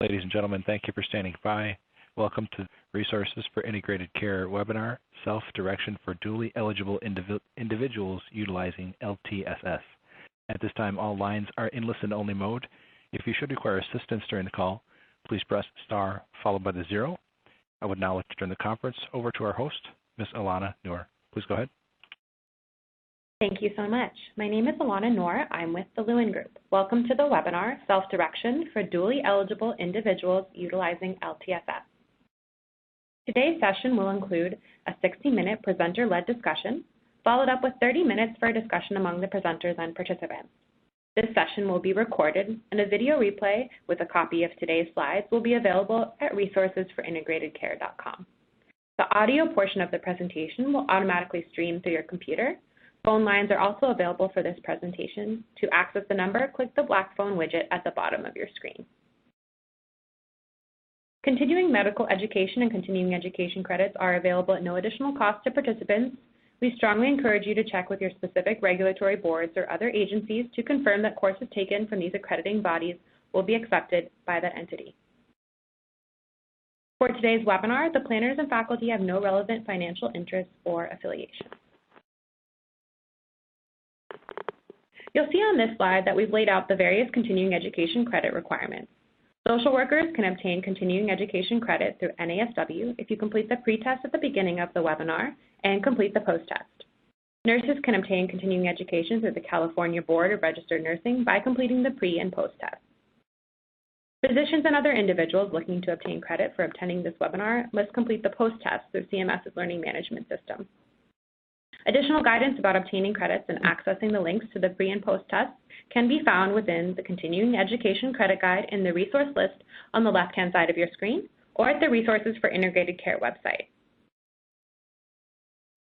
Ladies and gentlemen, thank you for standing by. Welcome to Resources for Integrated Care webinar, Self-Direction for Dually Eligible Individuals Utilizing LTSS. At this time, all lines are in listen-only mode. If you should require assistance during the call, please press star followed by the 0. I would now like to turn the conference over to our host, Ms. Alana Noor. Please go ahead. Thank you so much. My name is Alana Noor. I'm with the Lewin Group. Welcome to the webinar, Self-Direction for Dually Eligible Individuals Utilizing LTSS. Today's session will include a 60-minute presenter-led discussion, followed up with 30 minutes for a discussion among the presenters and participants. This session will be recorded, and a video replay with a copy of today's slides will be available at resourcesforintegratedcare.com. The audio portion of the presentation will automatically stream through your computer. Phone lines are also available for this presentation. To access the number, click the black phone widget at the bottom of your screen. Continuing medical education and continuing education credits are available at no additional cost to participants. We strongly encourage you to check with your specific regulatory boards or other agencies to confirm that courses taken from these accrediting bodies will be accepted by that entity. For today's webinar, the planners and faculty have no relevant financial interests or affiliations. You'll see on this slide that we've laid out the various continuing education credit requirements. Social workers can obtain continuing education credit through NASW if you complete the pre-test at the beginning of the webinar and complete the post-test. Nurses can obtain continuing education through the California Board of Registered Nursing by completing the pre- and post-test. Physicians and other individuals looking to obtain credit for attending this webinar must complete the post-test through CMS's Learning Management System. Additional guidance about obtaining credits and accessing the links to the pre- and post-tests can be found within the Continuing Education Credit Guide in the resource list on the left-hand side of your screen or at the Resources for Integrated Care website.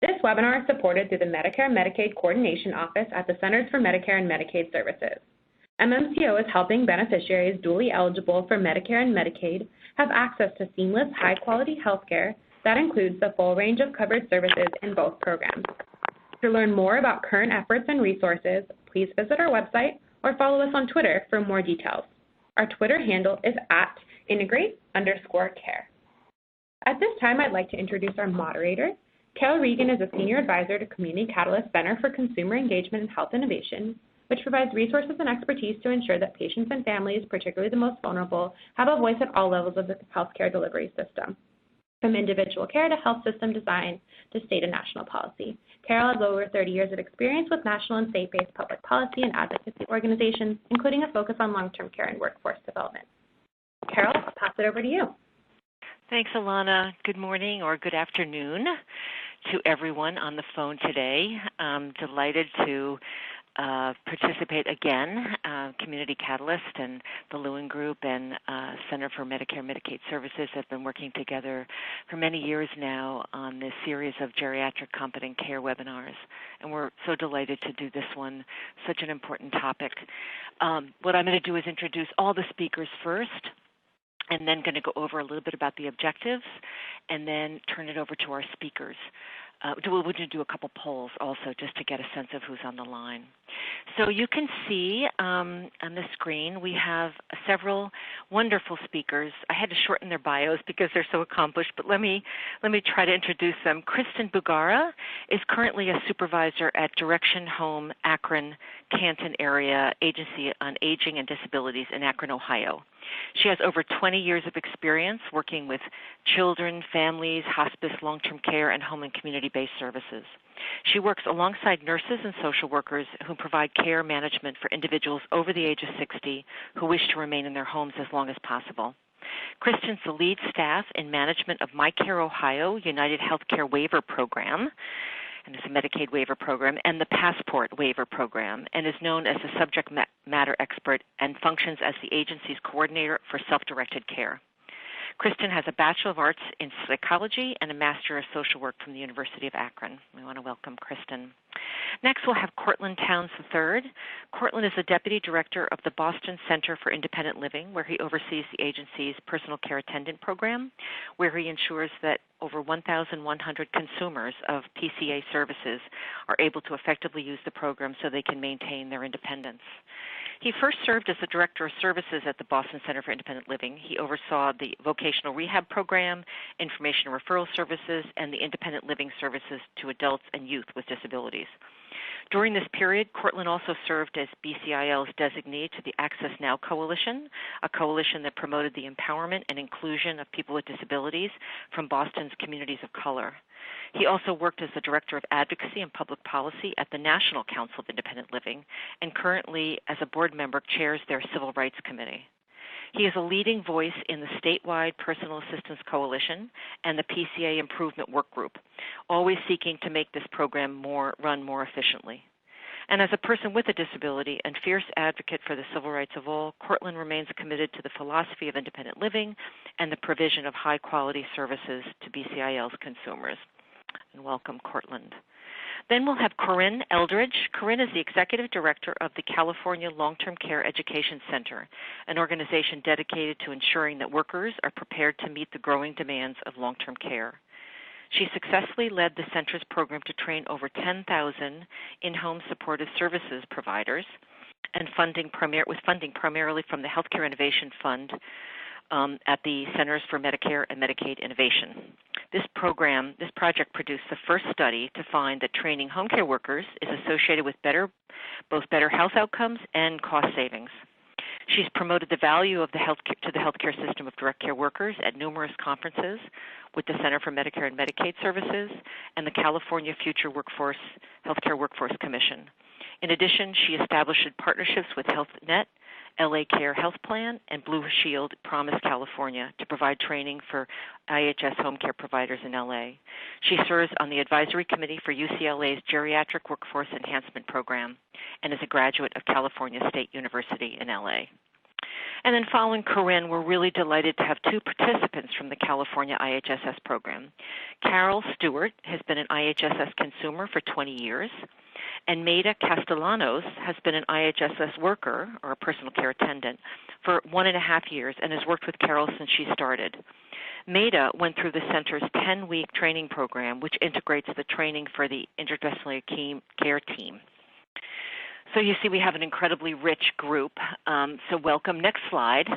This webinar is supported through the Medicare and Medicaid Coordination Office at the Centers for Medicare and Medicaid Services. MMCO is helping beneficiaries dually eligible for Medicare and Medicaid have access to seamless, high-quality health care that includes the full range of covered services in both programs. To learn more about current efforts and resources, please visit our website or follow us on Twitter for more details. Our Twitter handle is @integrate_care. At this time, I'd like to introduce our moderator. Carol Regan is a Senior Advisor to Community Catalyst Center for Consumer Engagement and Health Innovation, which provides resources and expertise to ensure that patients and families, particularly the most vulnerable, have a voice at all levels of the healthcare delivery system, from individual care to health system design to state and national policy. Carol has over 30 years of experience with national and state-based public policy and advocacy organizations, including a focus on long-term care and workforce development. Carol, I'll pass it over to you. Thanks, Alana. Good morning or good afternoon to everyone on the phone today. I'm delighted to participate again. Community Catalyst and the Lewin Group and Center for Medicare and Medicaid Services have been working together for many years now on this series of geriatric competent care webinars, and we're so delighted to do this one, such an important topic. What I'm going to do is introduce all the speakers first, and then going to go over a little bit about the objectives, and then turn it over to our speakers. We're going to do a couple polls also just to get a sense of who's on the line. So you can see on the screen we have several wonderful speakers. I had to shorten their bios because they're so accomplished, but let me try to introduce them. Kristen Bugara is currently a supervisor at Direction Home, Akron, Canton area Agency on Aging and Disabilities in Akron, Ohio. She has over 20 years of experience working with children, families, hospice, long-term care, and home and community-based services. She works alongside nurses and social workers who provide care management for individuals over the age of 60 who wish to remain in their homes as long as possible. Kristen's the lead staff in management of MyCare Ohio United Healthcare Waiver Program, and it's a Medicaid waiver program, and the Passport Waiver Program, and is known as a subject matter expert and functions as the agency's coordinator for self-directed care. Kristen has a Bachelor of Arts in Psychology and a Master of Social Work from the University of Akron. We want to welcome Kristen. Next, we'll have Cortland Towns III. Cortland is the Deputy Director of the Boston Center for Independent Living, where he oversees the agency's personal care attendant program, where he ensures that over 1,100 consumers of PCA services are able to effectively use the program so they can maintain their independence. He first served as the Director of Services at the Boston Center for Independent Living. He oversaw the vocational rehab program, information and referral services, and the independent living services to adults and youth with disabilities. During this period, Cortland also served as BCIL's designee to the Access Now Coalition, a coalition that promoted the empowerment and inclusion of people with disabilities from Boston's communities of color. He also worked as the Director of Advocacy and Public Policy at the National Council of Independent Living, and currently, as a board member, chairs their Civil Rights Committee. He is a leading voice in the statewide Personal Assistance Coalition and the PCA Improvement Work Group, always seeking to make this program run more efficiently. And as a person with a disability and fierce advocate for the civil rights of all, Cortland remains committed to the philosophy of independent living and the provision of high-quality services to BCIL's consumers. And welcome, Cortland. Then we'll have Corinne Eldridge. Corinne is the Executive Director of the California Long-Term Care Education Center, an organization dedicated to ensuring that workers are prepared to meet the growing demands of long-term care. She successfully led the center's program to train over 10,000 in-home supportive services providers and with funding primarily from the Healthcare Innovation Fund at the Centers for Medicare and Medicaid Innovation. This project produced the first study to find that training home care workers is associated with both better health outcomes and cost savings. She's promoted the value of the healthcare system of direct care workers at numerous conferences with the Center for Medicare and Medicaid Services and the California Future Healthcare Workforce Commission. In addition, she established partnerships with HealthNet, LA Care Health Plan, and Blue Shield Promise California to provide training for IHS home care providers in LA. She serves on the advisory committee for UCLA's Geriatric Workforce Enhancement Program and is a graduate of California State University in LA. And then following Corinne, we're really delighted to have two participants from the California IHSS program. Carol Stewart has been an IHSS consumer for 20 years. And Maida Castellanos has been an IHSS worker, or a personal care attendant, for 1.5 years and has worked with Carol since she started. Maida went through the center's 10-week training program, which integrates the training for the interdisciplinary care team. So you see we have an incredibly rich group. So welcome. Next slide.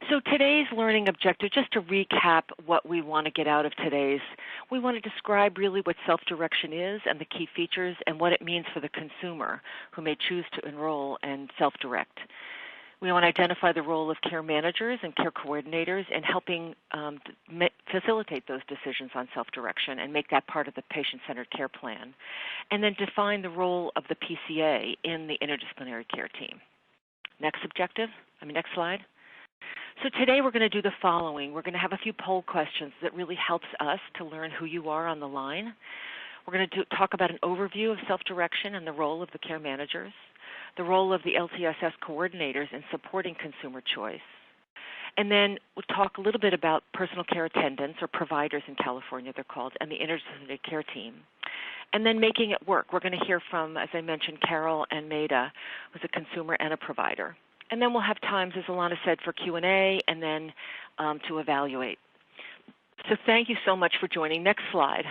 So today's learning objective, just to recap what we want to get out of today's, we want to describe really what self-direction is and the key features and what it means for the consumer who may choose to enroll and self-direct. We want to identify the role of care managers and care coordinators in helping facilitate those decisions on self-direction and make that part of the patient-centered care plan. And then define the role of the PCA in the interdisciplinary care team. Next slide. So today we're going to do the following. We're going to have a few poll questions that really helps us to learn who you are on the line. We're going to talk about an overview of self-direction and the role of the care managers, the role of the LTSS coordinators in supporting consumer choice. And then we'll talk a little bit about personal care attendants, or providers in California they're called, and the interdisciplinary care team. And then making it work. We're going to hear from, as I mentioned, Carol and Maida, who's a consumer and a provider. And then we'll have times, as Alana said, for Q&A and then to evaluate. So thank you so much for joining. Next slide.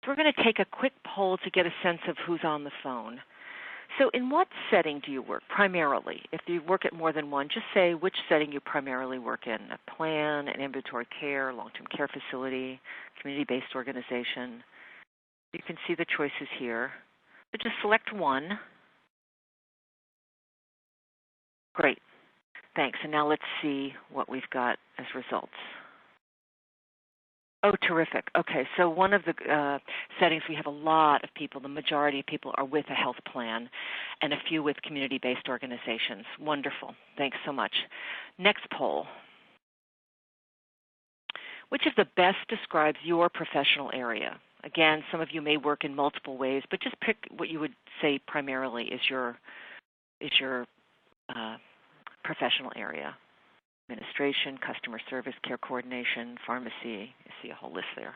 So we're going to take a quick poll to get a sense of who's on the phone. So in what setting do you work primarily? If you work at more than one, just say which setting you primarily work in, a plan, an ambulatory care, long-term care facility, community-based organization. You can see the choices here. So just select one. Great. Thanks. And now let's see what we've got as results. Oh, terrific. Okay, so one of the settings, we have a lot of people, the majority of people are with a health plan and a few with community-based organizations. Wonderful. Thanks so much. Next poll. Which of the best describes your professional area? Again, some of you may work in multiple ways, but just pick what you would say primarily is your professional area. Administration, customer service, care coordination, pharmacy. You see a whole list there.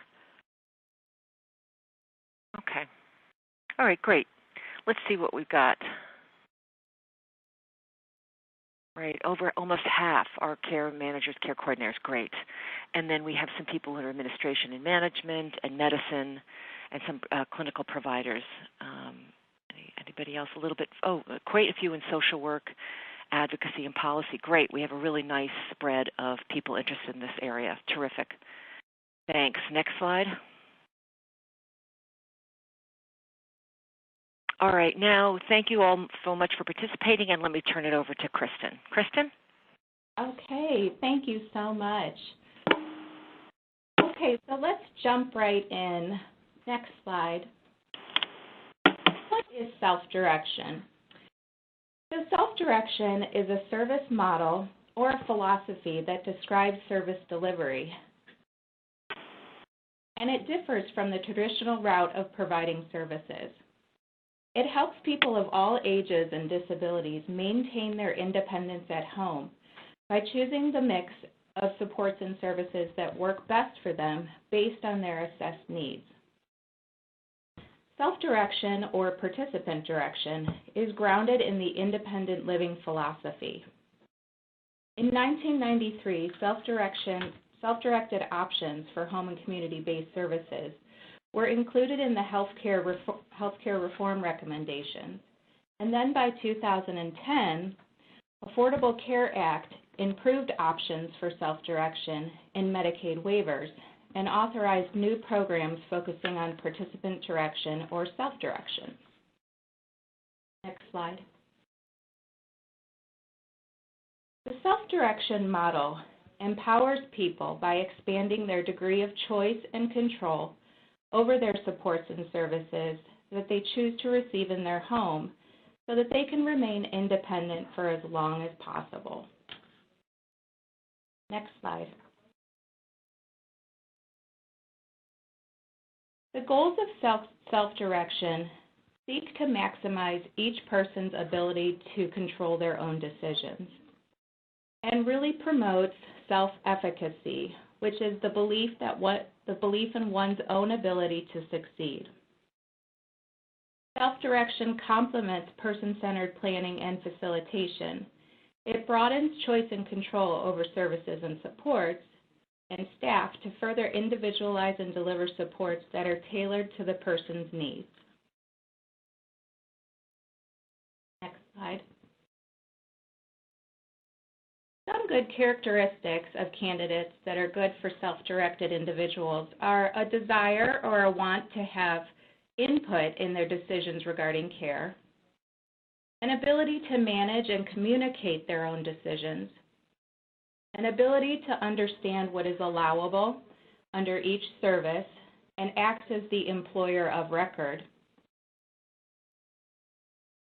Okay. All right, great. Let's see what we've got. Right, over almost half are care managers, care coordinators. Great. And then we have some people who are administration and management and medicine and some clinical providers. Anybody else? A little bit? Oh, quite a few in social work, advocacy, and policy. Great. We have a really nice spread of people interested in this area. Terrific. Thanks. Next slide. All right. Now, thank you all so much for participating, and let me turn it over to Kristen. Kristen? Okay. Thank you so much. Okay, so let's jump right in. Next slide. What is self-direction? So self-direction is a service model or a philosophy that describes service delivery. And it differs from the traditional route of providing services. It helps people of all ages and disabilities maintain their independence at home by choosing the mix of supports and services that work best for them based on their assessed needs. Self-direction or participant direction is grounded in the independent living philosophy. In 1993, self-directed options for home and community-based services were included in the healthcare reform recommendations. And then by 2010, Affordable Care Act improved options for self-direction in Medicaid waivers and authorized new programs focusing on participant direction or self-direction. Next slide. The self-direction model empowers people by expanding their degree of choice and control over their supports and services that they choose to receive in their home so that they can remain independent for as long as possible. Next slide. The goals of self-direction seek to maximize each person's ability to control their own decisions and really promotes self-efficacy, which is the belief in one's own ability to succeed. Self-direction complements person-centered planning and facilitation. It broadens choice and control over services and supports and staff to further individualize and deliver supports that are tailored to the person's needs. Next slide. Some good characteristics of candidates that are good for self-directed individuals are a desire or a want to have input in their decisions regarding care, an ability to manage and communicate their own decisions, an ability to understand what is allowable under each service and acts as the employer of record.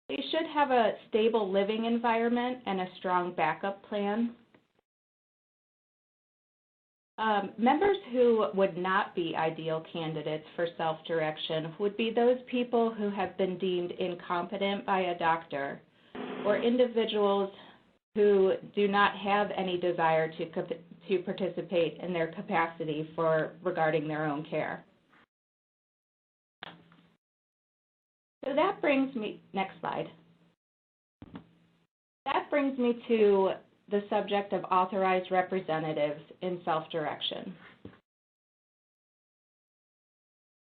They should have a stable living environment and a strong backup plan. Members who would not be ideal candidates for self-direction would be those people who have been deemed incompetent by a doctor or individuals who do not have any desire to participate in their capacity regarding their own care. So that brings me, next slide. That brings me to the subject of authorized representatives in self-direction.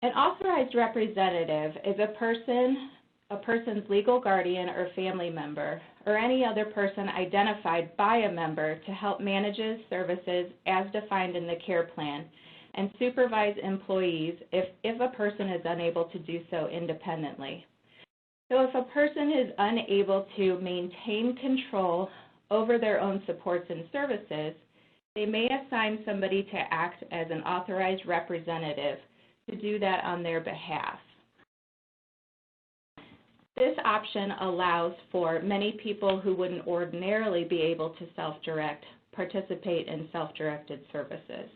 An authorized representative is a person's legal guardian or family member, or any other person identified by a member to help manage services as defined in the care plan and supervise employees if a person is unable to do so independently. So if a person is unable to maintain control over their own supports and services, they may assign somebody to act as an authorized representative to do that on their behalf. This option allows for many people who wouldn't ordinarily be able to self-direct participate in self-directed services.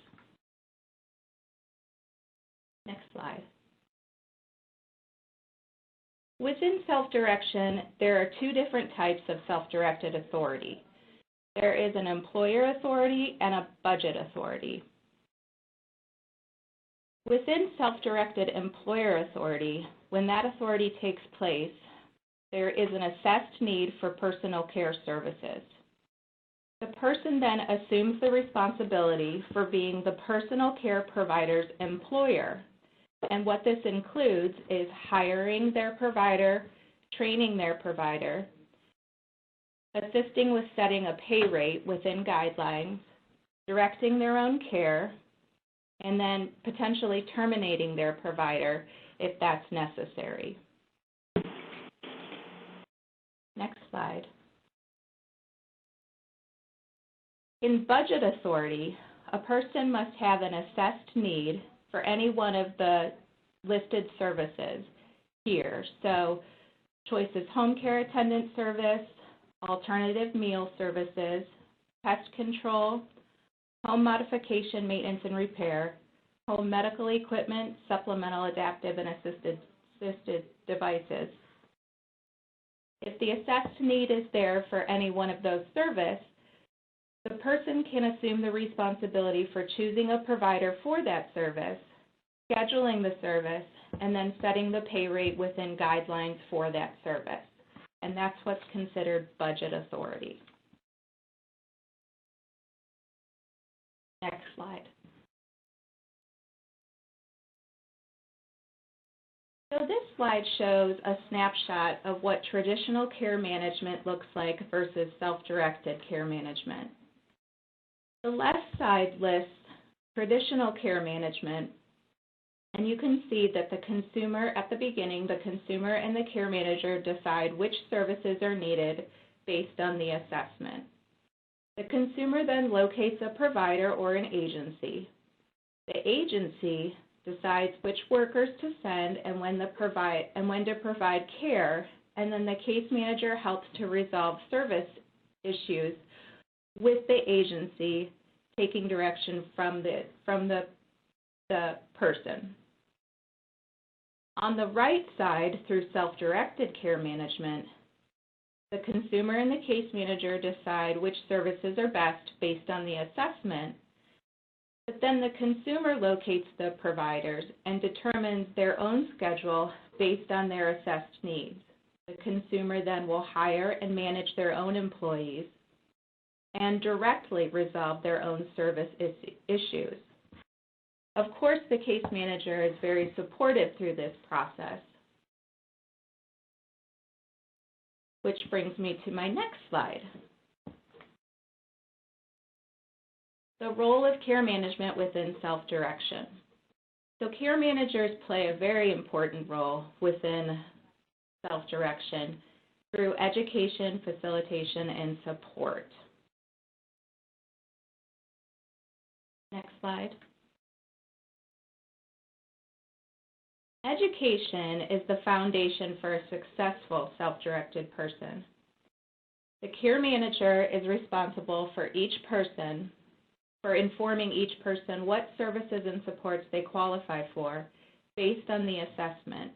Next slide. Within self-direction, there are two different types of self-directed authority. There is an employer authority and a budget authority. Within self-directed employer authority, when that authority takes place, there is an assessed need for personal care services. The person then assumes the responsibility for being the personal care provider's employer And what this includes is hiring their provider, training their provider, assisting with setting a pay rate within guidelines, directing their own care, and then potentially terminating their provider if that's necessary. Next slide. In budget authority, a person must have an assessed need for any one of the listed services here. So choices: home care attendant service, alternative meal services, pest control, home modification, maintenance and repair, home medical equipment, supplemental adaptive and assisted devices. If the assessed need is there for any one of those services, the person can assume the responsibility for choosing a provider for that service, scheduling the service, and then setting the pay rate within guidelines for that service. And that's what's considered budget authority. Next slide. So this slide shows a snapshot of what traditional care management looks like versus self-directed care management. The left side lists traditional care management, and you can see that the consumer, at the beginning, the consumer and the care manager decide which services are needed based on the assessment. The consumer then locates a provider or an agency. The agency decides which workers to send and when to provide care, and then the case manager helps to resolve service issues with the agency, taking direction from the person. On the right side, through self-directed care management, the consumer and the case manager decide which services are best based on the assessment, but then the consumer locates the providers and determines their own schedule based on their assessed needs. The consumer then will hire and manage their own employees and directly resolve their own service issues. Of course, the case manager is very supportive through this process, which brings me to my next slide. The role of care management within self-direction. So care managers play a very important role within self-direction through education, facilitation, and support. Next slide. Education is the foundation for a successful self-directed person. The care manager is responsible for informing each person what services and supports they qualify for based on the assessment.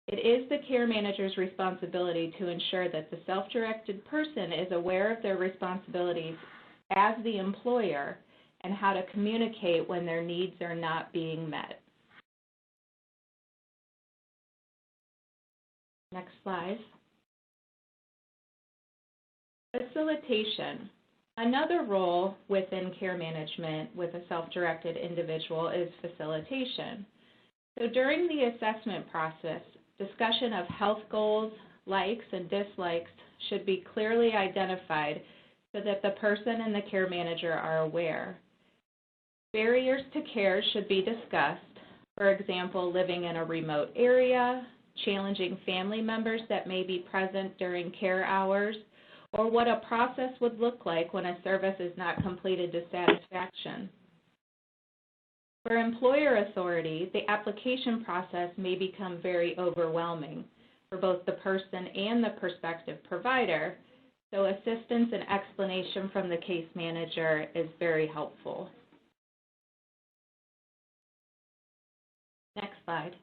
It is the care manager's responsibility to ensure that the self-directed person is aware of their responsibilities as the employer and how to communicate when their needs are not being met. Next slide. Facilitation. Another role within care management with a self-directed individual is facilitation. So during the assessment process, discussion of health goals, likes, and dislikes should be clearly identified so that the person and the care manager are aware. Barriers to care should be discussed, for example, living in a remote area, challenging family members that may be present during care hours, or what a process would look like when a service is not completed to satisfaction. For employer authority, the application process may become very overwhelming for both the person and the prospective provider, so assistance and explanation from the case manager is very helpful. Next slide.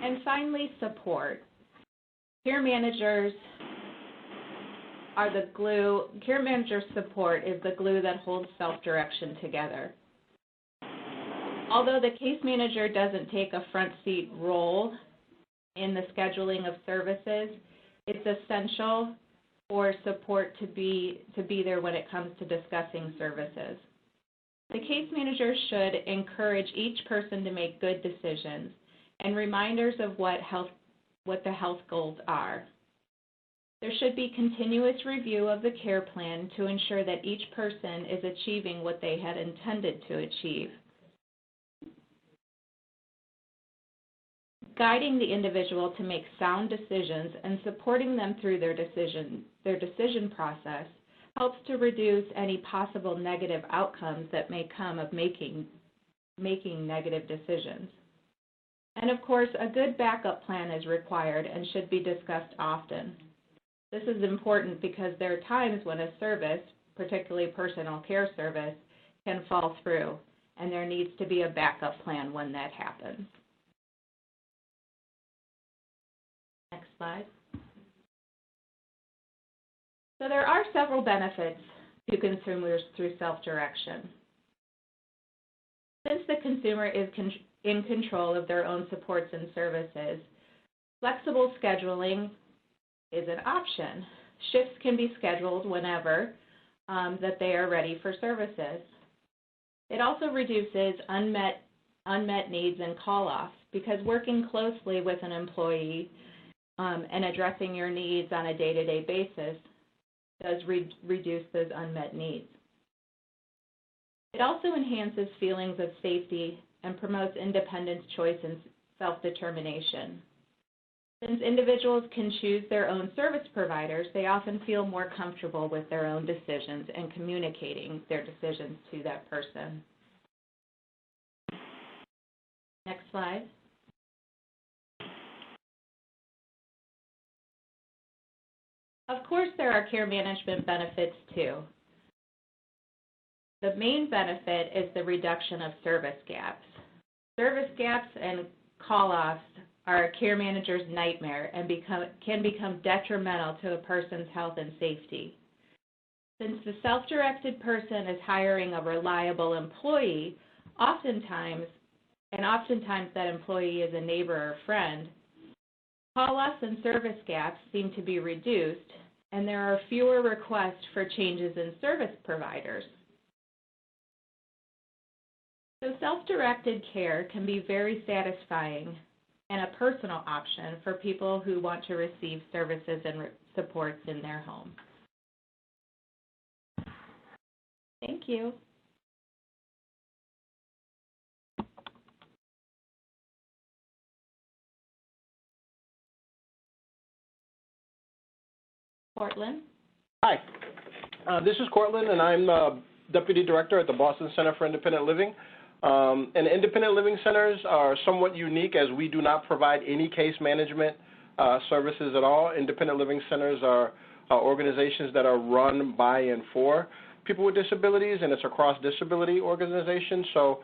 And finally, support. Care managers are the glue. Care manager support is the glue that holds self-direction together. Although the case manager doesn't take a front seat role in the scheduling of services, it's essential for support to be there when it comes to discussing services. The case manager should encourage each person to make good decisions and reminders of what the health goals are. There should be continuous review of the care plan to ensure that each person is achieving what they had intended to achieve. Guiding the individual to make sound decisions and supporting them through their decision process helps to reduce any possible negative outcomes that may come of making negative decisions. And of course, a good backup plan is required and should be discussed often. This is important because there are times when a service, particularly personal care service, can fall through, and there needs to be a backup plan when that happens. Next slide. So there are several benefits to consumers through self-direction. Since the consumer is in control of their own supports and services, flexible scheduling is an option. Shifts can be scheduled whenever that they are ready for services. It also reduces unmet needs and call-offs because working closely with an employee and addressing your needs on a day-to-day basis does reduce those unmet needs. It also enhances feelings of safety and promotes independence, choice, and self-determination. Since individuals can choose their own service providers, they often feel more comfortable with their own decisions and communicating their decisions to that person. Next slide. Of course, there are care management benefits too. The main benefit is the reduction of service gaps. Service gaps and call-offs are a care manager's nightmare and can become detrimental to a person's health and safety. Since the self-directed person is hiring a reliable employee, oftentimes that employee is a neighbor or friend, call-offs and service gaps seem to be reduced, and there are fewer requests for changes in service providers. So self-directed care can be very satisfying and a personal option for people who want to receive services and supports in their home. Thank you. Cortland? Hi, this is Cortland, and I'm Deputy Director at the Boston Center for Independent Living. And independent living centers are somewhat unique as we do not provide any case management services at all. Independent living centers are organizations that are run by and for people with disabilities, and it's a cross-disability organization. So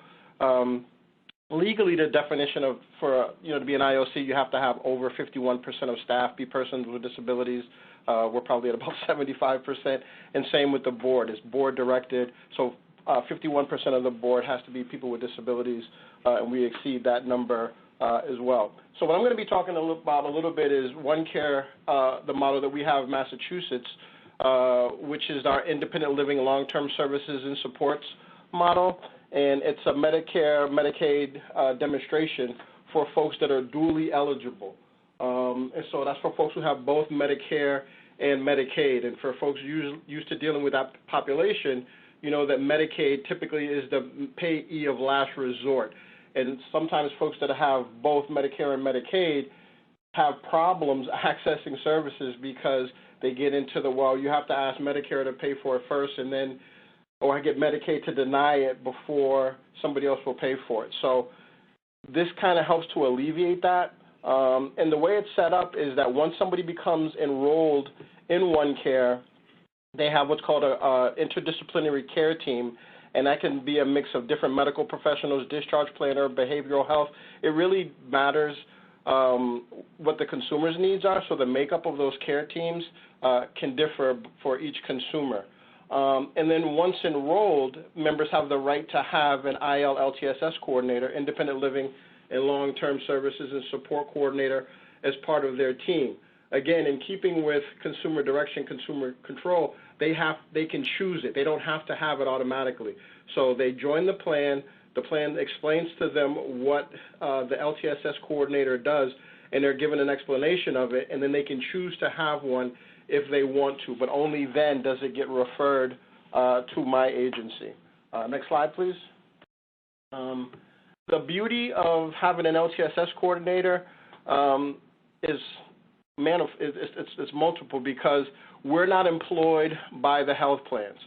legally, the definition of to be an IOC, you have to have over 51% of staff be persons with disabilities. We're probably at about 75%, and same with the board. It's board directed, so 51% of the board has to be people with disabilities, and we exceed that number as well. So what I'm going to be talking about a little bit is OneCare, the model that we have in Massachusetts, which is our independent living long-term services and supports model, and it's a Medicare, Medicaid demonstration for folks that are dually eligible. And so that's for folks who have both Medicare and Medicaid. And for folks used to dealing with that population, you know that Medicaid typically is the payee of last resort. And sometimes folks that have both Medicare and Medicaid have problems accessing services because they get into you have to ask Medicare to pay for it first, and then, or get Medicaid to deny it before somebody else will pay for it. So this kind of helps to alleviate that. And the way it's set up is that once somebody becomes enrolled in OneCare, they have what's called an interdisciplinary care team, and that can be a mix of different medical professionals, discharge planner, behavioral health. It really matters what the consumer's needs are, so the makeup of those care teams can differ for each consumer. And then once enrolled, members have the right to have an LTSS coordinator, independent living and long-term services and support coordinator, as part of their team. again, in keeping with consumer direction, consumer control, they can choose it. They don't have to have it automatically. So they join the plan. The plan explains to them what the LTSS coordinator does, and they're given an explanation of it, and then they can choose to have one if they want to, but only then does it get referred to my agency. Next slide, please. The beauty of having an LTSS coordinator is multiple, because we're not employed by the health plans.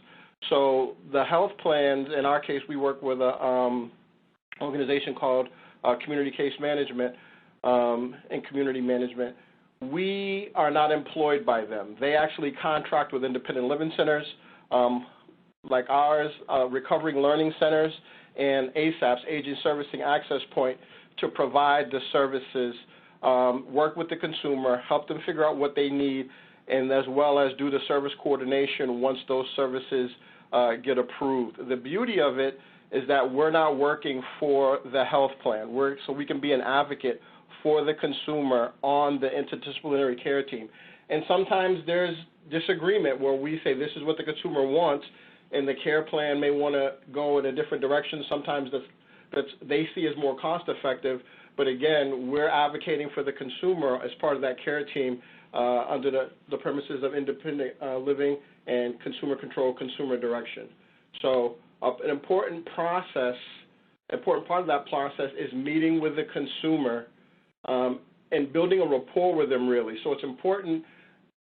So the health plans, in our case, we work with an organization called Community Case Management and Community Management. We are not employed by them. They actually contract with independent living centers like ours, recovering learning centers, and ASAPs, Aging Servicing Access Point, to provide the services, work with the consumer, help them figure out what they need, and as well as do the service coordination once those services get approved. The beauty of it is that we're not working for the health plan. So we can be an advocate for the consumer on the interdisciplinary care team. And sometimes there's disagreement where we say this is what the consumer wants, and the care plan may want to go in a different direction. Sometimes that's they see as more cost effective. But again, we're advocating for the consumer as part of that care team under the premises of independent living and consumer control, consumer direction. So an important part of that process is meeting with the consumer and building a rapport with them, really. So it's important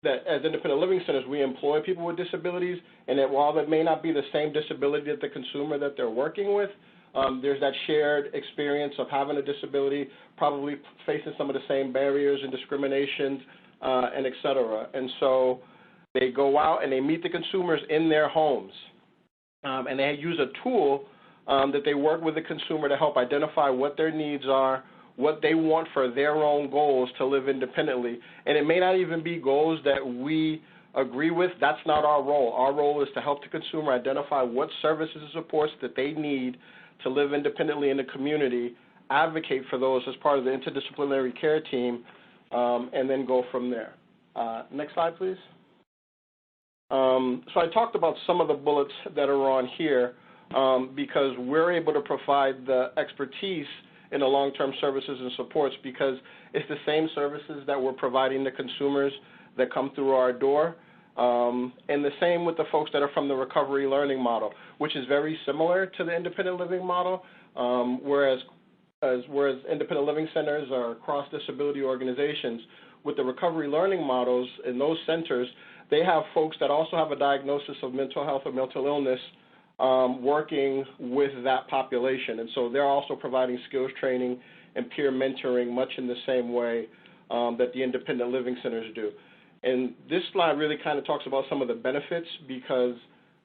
that as independent living centers, we employ people with disabilities, and that while that may not be the same disability that the consumer that they're working with, there's that shared experience of having a disability, probably facing some of the same barriers and discriminations, and et cetera. And so they go out and they meet the consumers in their homes, and they use a tool that they work with the consumer to help identify what their needs are, what they want for their own goals to live independently. And it may not even be goals that we agree with. That's not our role. Our role is to help the consumer identify what services and supports that they need to live independently in the community, advocate for those as part of the interdisciplinary care team, and then go from there. Next slide, please. So I talked about some of the bullets that are on here because we're able to provide the expertise in the long-term services and supports, because it's the same services that we're providing to consumers that come through our door, and the same with the folks that are from the recovery learning model, which is very similar to the independent living model, whereas independent living centers are cross-disability organizations. With the recovery learning models in those centers, they have folks that also have a diagnosis of mental health or mental illness working with that population. And so they're also providing skills training and peer mentoring much in the same way that the independent living centers do. And this slide really kind of talks about some of the benefits, because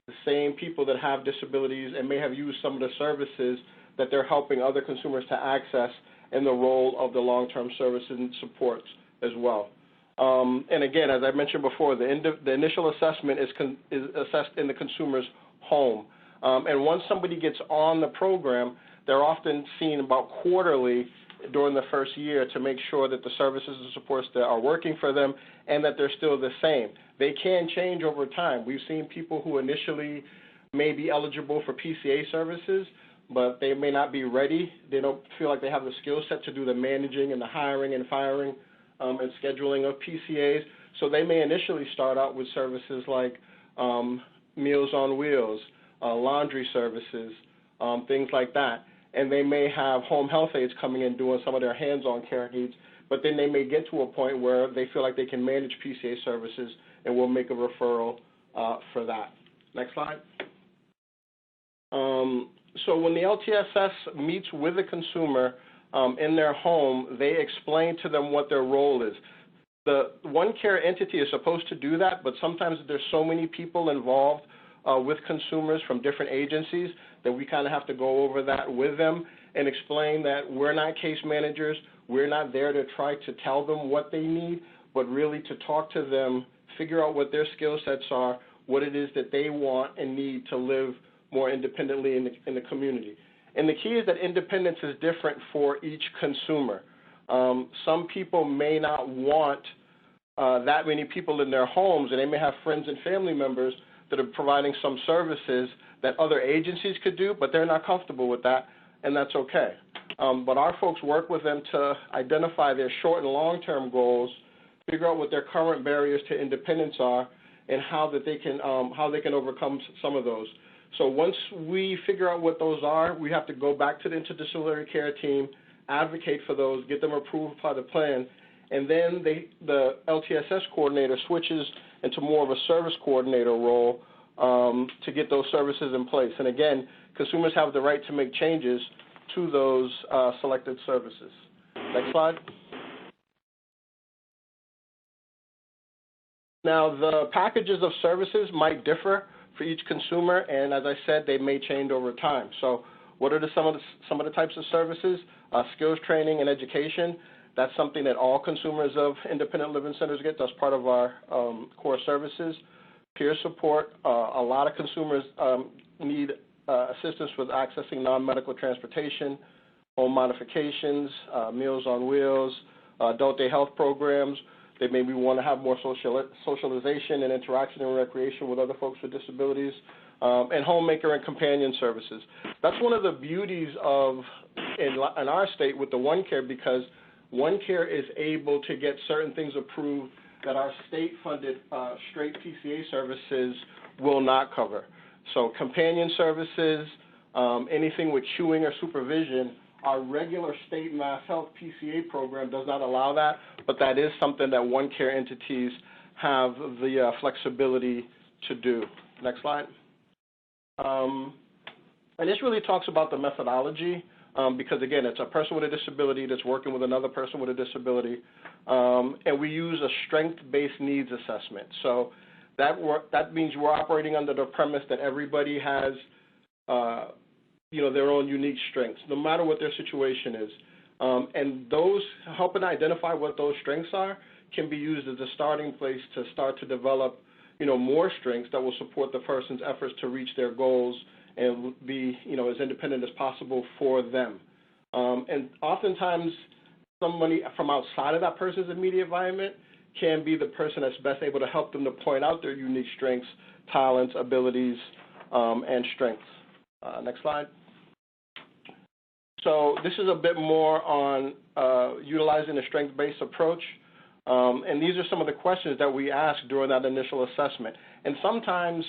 the same people that have disabilities and may have used some of the services that they're helping other consumers to access in the role of the long-term services and supports as well. And again, as I mentioned before, the initial assessment is assessed in the consumer's home. And once somebody gets on the program, they're often seen about quarterly during the first year to make sure that the services and supports that are working for them and that they're still the same. They can change over time. We've seen people who initially may be eligible for PCA services, but they may not be ready. They don't feel like they have the skill set to do the managing and the hiring and firing and scheduling of PCAs. So they may initially start out with services like Meals on Wheels, laundry services, things like that. And they may have home health aides coming in doing some of their hands-on care needs, but then they may get to a point where they feel like they can manage PCA services, and we'll make a referral for that. Next slide. So when the LTSS meets with the consumer in their home, they explain to them what their role is. The one care entity is supposed to do that, but sometimes there's so many people involved with consumers from different agencies that we kind of have to go over that with them and explain that we're not case managers. We're not there to try to tell them what they need, but really to talk to them, figure out what their skill sets are, what it is that they want and need to live more independently in the community. And the key is that independence is different for each consumer. Some people may not want that many people in their homes, and they may have friends and family members that are providing some services that other agencies could do, but they're not comfortable with that, and that's okay. But our folks work with them to identify their short and long-term goals, figure out what their current barriers to independence are, and how they can overcome some of those. So once we figure out what those are, we have to go back to the interdisciplinary care team, advocate for those, get them approved by the plan, and then the LTSS coordinator switches into more of a service coordinator role to get those services in place. And again, consumers have the right to make changes to those selected services. Next slide. Now, the packages of services might differ for each consumer, and as I said, they may change over time. So what are some of the types of services? Skills training and education. That's something that all consumers of independent living centers get. That's part of our core services. Peer support. A lot of consumers need assistance with accessing non-medical transportation, home modifications, Meals on Wheels, adult day health programs. They maybe want to have more socialization and interaction and recreation with other folks with disabilities, and homemaker and companion services. That's one of the beauties of, in our state with the OneCare, because OneCare is able to get certain things approved that our state-funded straight PCA services will not cover. So companion services, anything with chewing or supervision, our regular state mass health PCA program does not allow that, but that is something that OneCare entities have the flexibility to do. Next slide. And this really talks about the methodology because, again, it's a person with a disability that's working with another person with a disability, and we use a strength-based needs assessment. So that means we're operating under the premise that everybody has their own unique strengths, no matter what their situation is. And those, helping identify what those strengths are, can be used as a starting place to start to develop, more strengths that will support the person's efforts to reach their goals and be, as independent as possible for them. And oftentimes, somebody from outside of that person's immediate environment can be the person that's best able to help them to point out their unique strengths, talents, abilities, and strengths. Next slide. So this is a bit more on utilizing a strength-based approach. And these are some of the questions that we ask during that initial assessment. And sometimes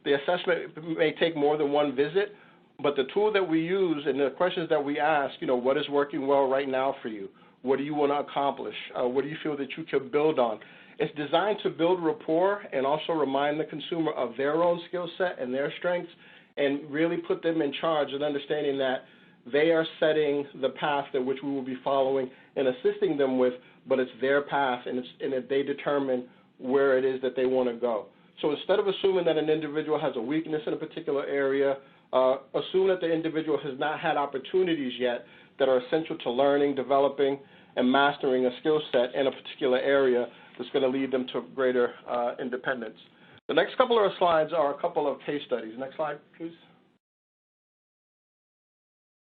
the assessment may take more than one visit, but the tool that we use and the questions that we ask, what is working well right now for you? What do you want to accomplish? What do you feel that you can build on? It's designed to build rapport and also remind the consumer of their own skill set and their strengths, and really put them in charge of understanding that they are setting the path that which we will be following and assisting them with, but it's their path, and that they determine where it is that they want to go. So instead of assuming that an individual has a weakness in a particular area, assume that the individual has not had opportunities yet that are essential to learning, developing, and mastering a skill set in a particular area that's going to lead them to greater independence. The next couple of slides are a couple of case studies. Next slide, please.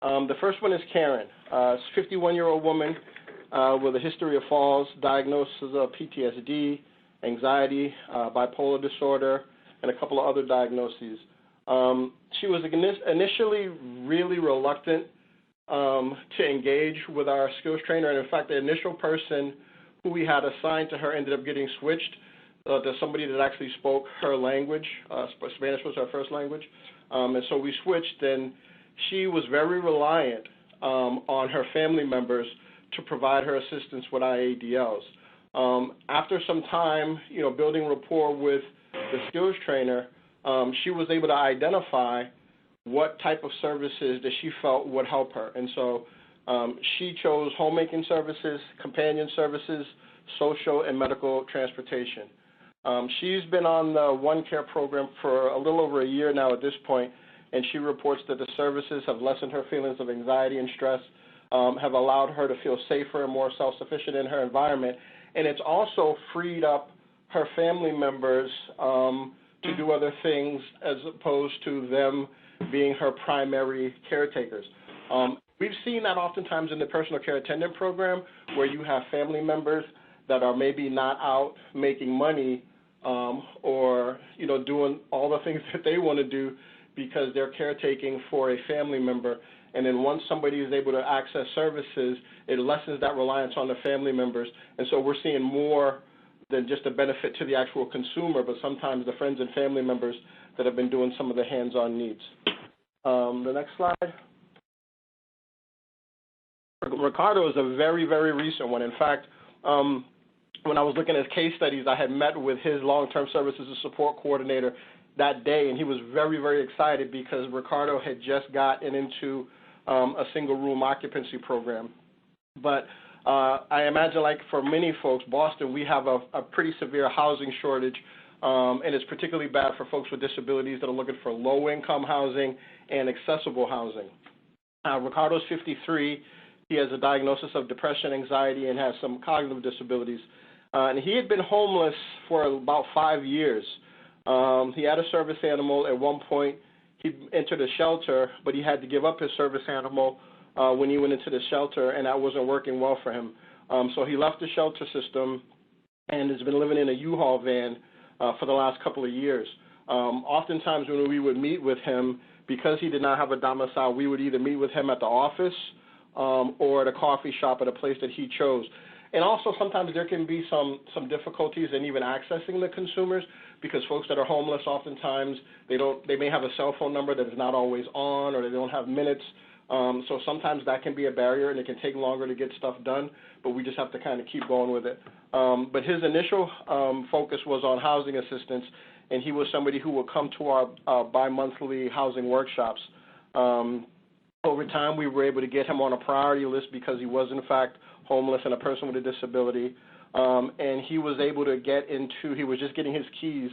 The first one is Karen, a 51-year-old woman with a history of falls, diagnosis of PTSD, anxiety, bipolar disorder, and a couple of other diagnoses. She was initially really reluctant to engage with our skills trainer, and in fact, the initial person who we had assigned to her ended up getting switched to somebody that actually spoke her language. Spanish was her first language, and so we switched, and she was very reliant on her family members to provide her assistance with IADLs. After some time, building rapport with the skills trainer, she was able to identify what type of services that she felt would help her. And so she chose homemaking services, companion services, social and medical transportation. She's been on the OneCare program for a little over a year now at this point, and she reports that the services have lessened her feelings of anxiety and stress, have allowed her to feel safer and more self-sufficient in her environment, and it's also freed up her family members to do other things as opposed to them being her primary caretakers. We've seen that oftentimes in the personal care attendant program, where you have family members that are maybe not out making money or, doing all the things that they want to do because they're caretaking for a family member. And then once somebody is able to access services, it lessens that reliance on the family members. And so we're seeing more than just a benefit to the actual consumer, but sometimes the friends and family members that have been doing some of the hands-on needs. The next slide. Ricardo is a very, very recent one. In fact, when I was looking at case studies, I had met with his long-term services and support coordinator that day, and he was very, very excited because Ricardo had just gotten into a single-room occupancy program. But I imagine, like for many folks, Boston, we have a pretty severe housing shortage, and it's particularly bad for folks with disabilities that are looking for low-income housing and accessible housing. Ricardo's 53. He has a diagnosis of depression, anxiety, and has some cognitive disabilities. And he had been homeless for about 5 years. He had a service animal. At one point, he entered a shelter, but he had to give up his service animal when he went into the shelter, and that wasn't working well for him. So he left the shelter system and has been living in a U-Haul van for the last couple of years. Oftentimes when we would meet with him, because he did not have a domicile, we would either meet with him at the office or at a coffee shop at a place that he chose. And also sometimes there can be some difficulties in even accessing the consumers because folks that are homeless oftentimes they may have a cell phone number that is not always on, or they don't have minutes. So sometimes that can be a barrier and it can take longer to get stuff done, but we just have to kind of keep going with it. But his initial focus was on housing assistance, and he was somebody who would come to our bi-monthly housing workshops. Over time, we were able to get him on a priority list because he was, in fact, homeless and a person with a disability. And he was able to he was just getting his keys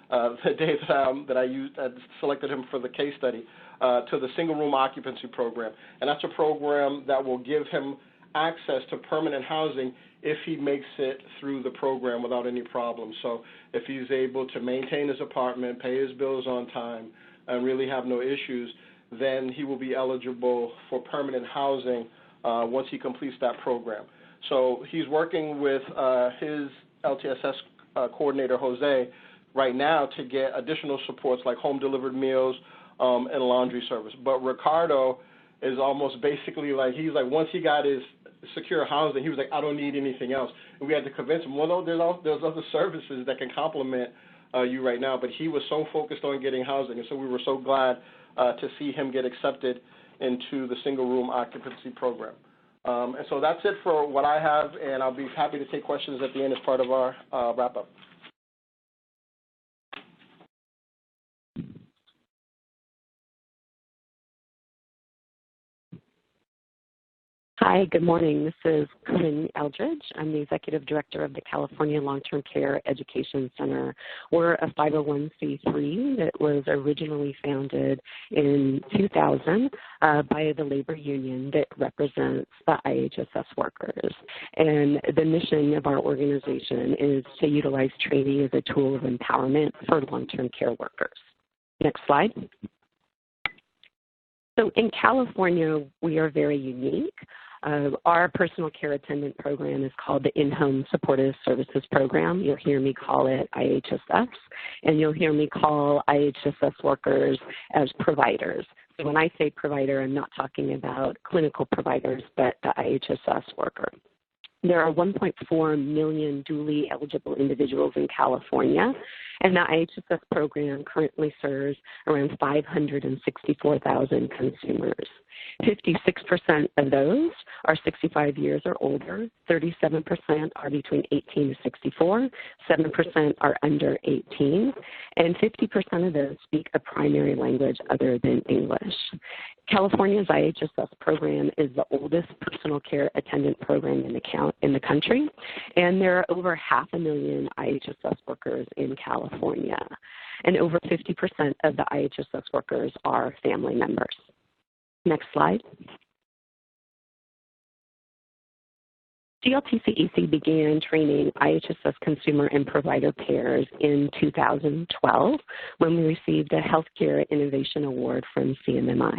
the day that I selected him for the case study, to the single-room occupancy program. And that's a program that will give him access to permanent housing if he makes it through the program without any problems. So if he's able to maintain his apartment, pay his bills on time, and really have no issues, then he will be eligible for permanent housing once he completes that program. So he's working with his LTSS coordinator, Jose, right now to get additional supports like home-delivered meals and laundry service. But Ricardo is almost basically he's like, once he got his secure housing, he was like, I don't need anything else. And we had to convince him, well, no, there's other services that can complement you right now. But he was so focused on getting housing, and so we were so glad to see him get accepted into the single-room occupancy program. And so that's it for what I have, and I'll be happy to take questions at the end as part of our wrap-up. Hi, good morning. This is Corinne Eldridge. I'm the Executive Director of the California Long-Term Care Education Center. We're a 501c3 that was originally founded in 2000 by the labor union that represents the IHSS workers. And the mission of our organization is to utilize training as a tool of empowerment for long-term care workers. Next slide. So in California, we are very unique. Our personal care attendant program is called the In-Home Supportive Services Program. You'll hear me call it IHSS, and you'll hear me call IHSS workers as providers. So when I say provider, I'm not talking about clinical providers, but the IHSS worker. There are 1.4 million duly eligible individuals in California, and the IHSS program currently serves around 564,000 consumers. 56% of those are 65 years or older, 37% are between 18 to 64, 7% are under 18, and 50% of those speak a primary language other than English. California's IHSS program is the oldest personal care attendant program in the country, and there are over 500,000 IHSS workers in California, and over 50% of the IHSS workers are family members. Next slide. GLTC-EC began training IHSS consumer and provider pairs in 2012 when we received a Healthcare Innovation Award from CMMI.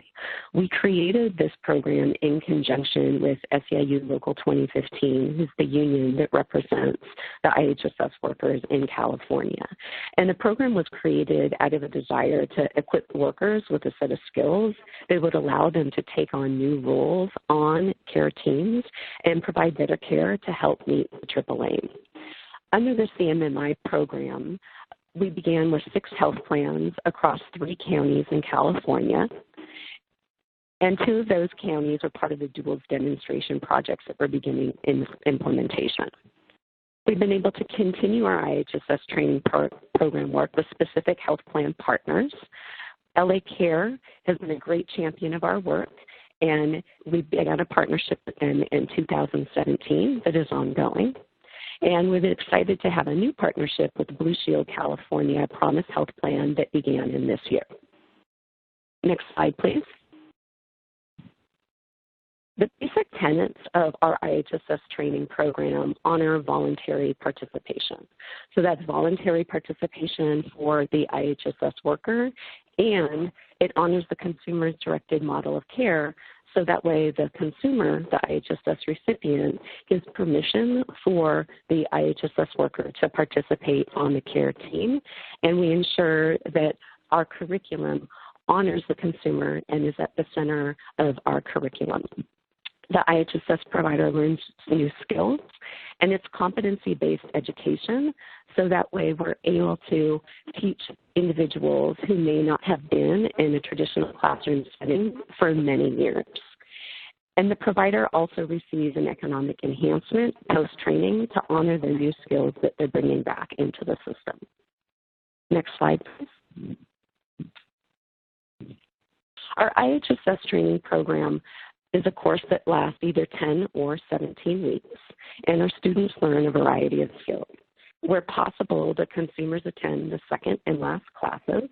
We created this program in conjunction with SEIU Local 2015, who's the union that represents the IHSS workers in California. And the program was created out of a desire to equip workers with a set of skills that would allow them to take on new roles on care teams and provide better care to help meet the AAA. Under the CMMI program, we began with 6 health plans across 3 counties in California, and 2 of those counties are part of the duals demonstration projects that we're beginning in implementation. We've been able to continue our IHSS training program work with specific health plan partners. LA Care has been a great champion of our work, and we began a partnership with them in 2017 that is ongoing. And we've been excited to have a new partnership with Blue Shield California Promise Health Plan that began in this year. Next slide, please. The basic tenets of our IHSS training program honor voluntary participation. So that's voluntary participation for the IHSS worker, and it honors the consumer's directed model of care, so that way the consumer, the IHSS recipient, gives permission for the IHSS worker to participate on the care team, and we ensure that our curriculum honors the consumer and is at the center of our curriculum. The IHSS provider learns new skills, and it's competency-based education, so that way we're able to teach individuals who may not have been in a traditional classroom setting for many years. And the provider also receives an economic enhancement post-training to honor the new skills that they're bringing back into the system. Next slide, please. Our IHSS training program is a course that lasts either 10 or 17 weeks, and our students learn a variety of skills. Where possible, the consumers attend the second and last classes,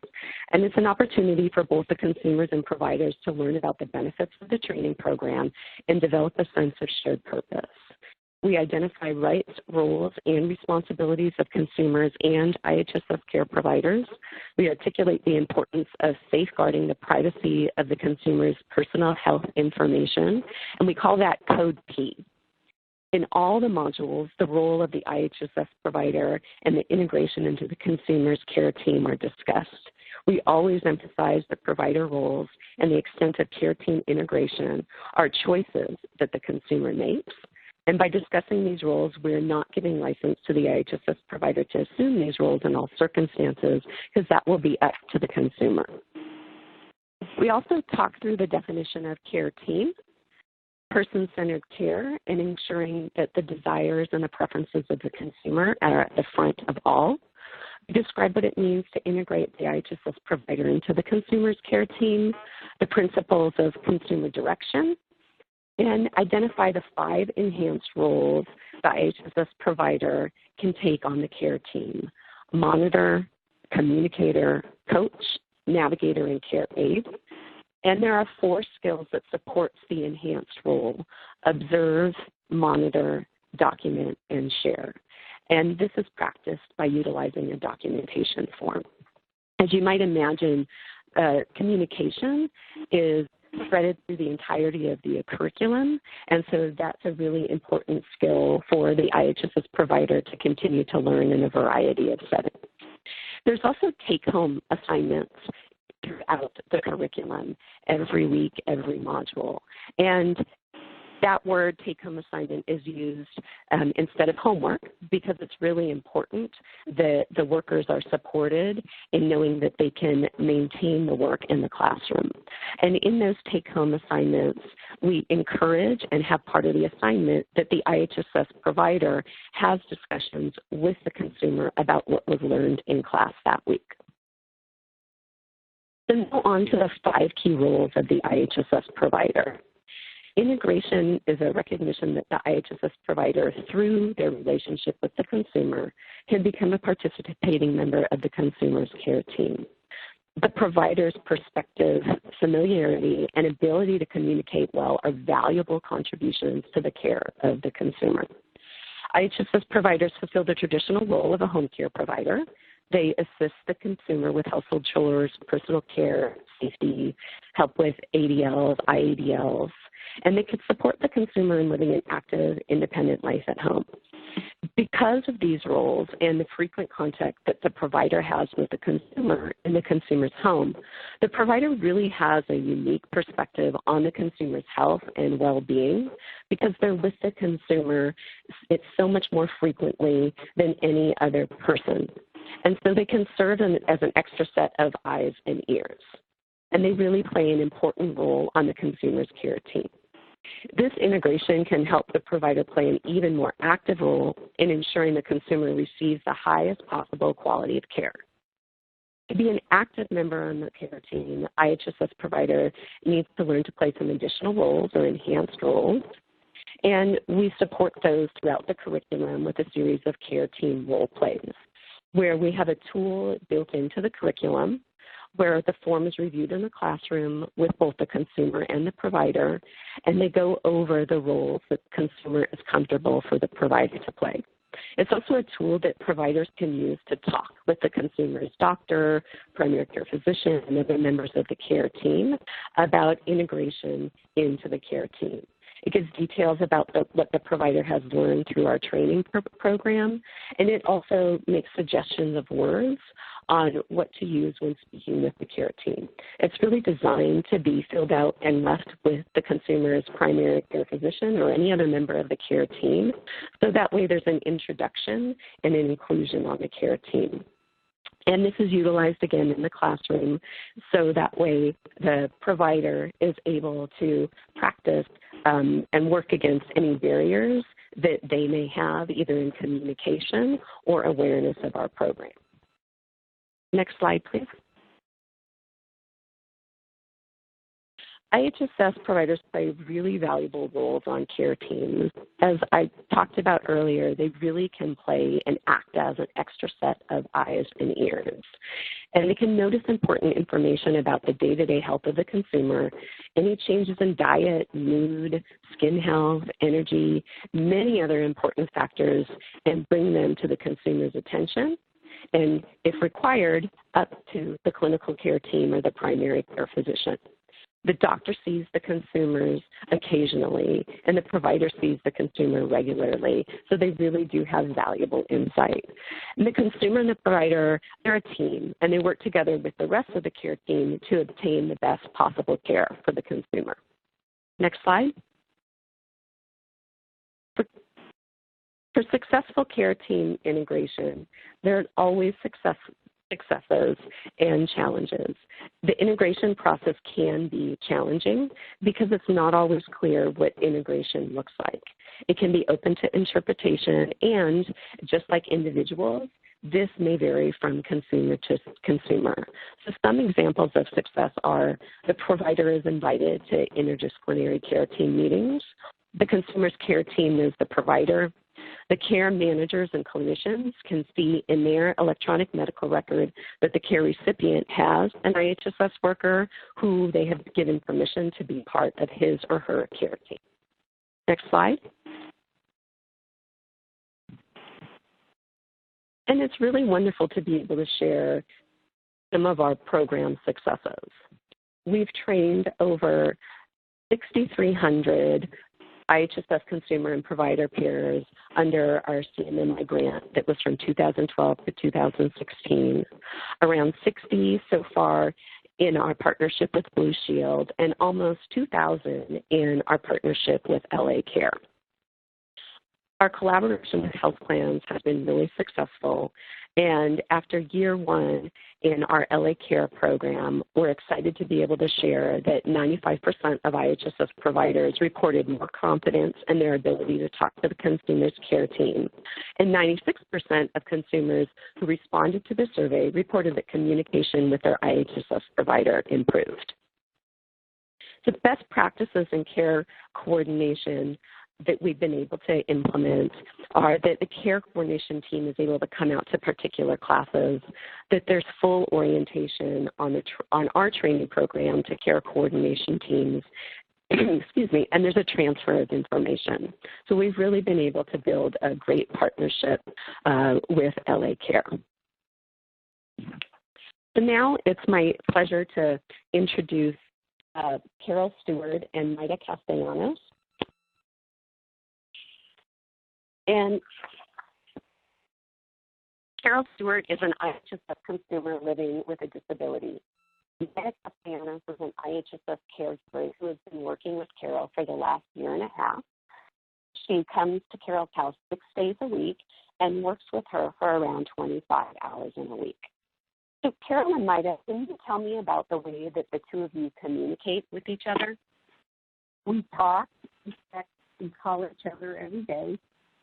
and it's an opportunity for both the consumers and providers to learn about the benefits of the training program and develop a sense of shared purpose. We identify rights, roles, and responsibilities of consumers and IHSS care providers. We articulate the importance of safeguarding the privacy of the consumer's personal health information, and we call that Code P. In all the modules, the role of the IHSS provider and the integration into the consumer's care team are discussed. We always emphasize the provider roles and the extent of care team integration are choices that the consumer makes. And by discussing these roles, we're not giving license to the IHSS provider to assume these roles in all circumstances, because that will be up to the consumer. We also talk through the definition of care team, person-centered care, and ensuring that the desires and the preferences of the consumer are at the front of all. We describe what it means to integrate the IHSS provider into the consumer's care team, the principles of consumer direction, and identify the 5 enhanced roles the IHSS provider can take on the care team: monitor, communicator, coach, navigator, and care aid. And there are 4 skills that supports the enhanced role: observe, monitor, document, and share. And this is practiced by utilizing a documentation form. As you might imagine, communication is threaded through the entirety of the curriculum, and so that's a really important skill for the IHSS provider to continue to learn in a variety of settings. There's also take-home assignments throughout the curriculum, every week, every module. And that word take-home assignment is used instead of homework, because it's really important that the workers are supported in knowing that they can maintain the work in the classroom. And in those take-home assignments, we encourage and have part of the assignment that the IHSS provider has discussions with the consumer about what was learned in class that week. Then go on to the 5 key roles of the IHSS provider. Integration is a recognition that the IHSS provider, through their relationship with the consumer, can become a participating member of the consumer's care team. The provider's perspective, familiarity, and ability to communicate well are valuable contributions to the care of the consumer. IHSS providers fulfill the traditional role of a home care provider. They assist the consumer with household chores, personal care, safety, help with ADLs, IADLs, and they can support the consumer in living an active, independent life at home. Because of these roles and the frequent contact that the provider has with the consumer in the consumer's home, the provider really has a unique perspective on the consumer's health and well-being because they're with the consumer it's so much more frequently than any other person. And so they can serve as an extra set of eyes and ears. And they really play an important role on the consumer's care team. This integration can help the provider play an even more active role in ensuring the consumer receives the highest possible quality of care. To be an active member on the care team, IHSS provider needs to learn to play some additional roles or enhanced roles, and we support those throughout the curriculum with a series of care team role plays, where we have a tool built into the curriculum where the form is reviewed in the classroom with both the consumer and the provider, and they go over the roles that the consumer is comfortable for the provider to play. It's also a tool that providers can use to talk with the consumer's doctor, primary care physician, and other members of the care team about integration into the care team. It gives details about what the provider has learned through our training program, and it also makes suggestions of words on what to use when speaking with the care team. It's really designed to be filled out and left with the consumer's primary care physician or any other member of the care team, so that way there's an introduction and an inclusion on the care team. And this is utilized again in the classroom, so that way the provider is able to practice and work against any barriers that they may have either in communication or awareness of our program. Next slide, please. IHSS providers play really valuable roles on care teams. As I talked about earlier, they really can play and act as an extra set of eyes and ears. And they can notice important information about the day-to-day health of the consumer, any changes in diet, mood, skin health, energy, many other important factors, and bring them to the consumer's attention, and if required, up to the clinical care team or the primary care physician. The doctor sees the consumers occasionally, and the provider sees the consumer regularly, so they really do have valuable insight. And the consumer and the provider, they're a team, and they work together with the rest of the care team to obtain the best possible care for the consumer. Next slide. For successful care team integration, there are always successes and challenges. The integration process can be challenging because it's not always clear what integration looks like. It can be open to interpretation, and just like individuals, this may vary from consumer to consumer. So some examples of success are the provider is invited to interdisciplinary care team meetings. The consumer's care team is the provider. The care managers and clinicians can see in their electronic medical record that the care recipient has an IHSS worker who they have given permission to be part of his or her care team. Next slide. And it's really wonderful to be able to share some of our program successes. We've trained over 6,300 IHSS consumer and provider peers under our CMMI grant that was from 2012 to 2016. Around 60 so far in our partnership with Blue Shield, and almost 2,000 in our partnership with LA Care. Our collaboration with health plans has been really successful, and after year one in our LA Care program, we're excited to be able to share that 95% of IHSS providers reported more confidence in their ability to talk to the consumer's care team, and 96% of consumers who responded to the survey reported that communication with their IHSS provider improved. The best practices in care coordination that we've been able to implement are that the care coordination team is able to come out to particular classes, that there's full orientation on our training program to care coordination teams, excuse me, and there's a transfer of information. So we've really been able to build a great partnership with LA Care. So now it's my pleasure to introduce Carol Stewart and Maida Castellanos. And Carol Stewart is an IHSS consumer living with a disability. Maida Castellanos is an IHSS caregiver who has been working with Carol for the last year and a half. She comes to Carol's house 6 days a week and works with her for around 25 hours in a week. So Carol and Maida, can you tell me about the way that the two of you communicate with each other? We talk, we text, we call each other every day.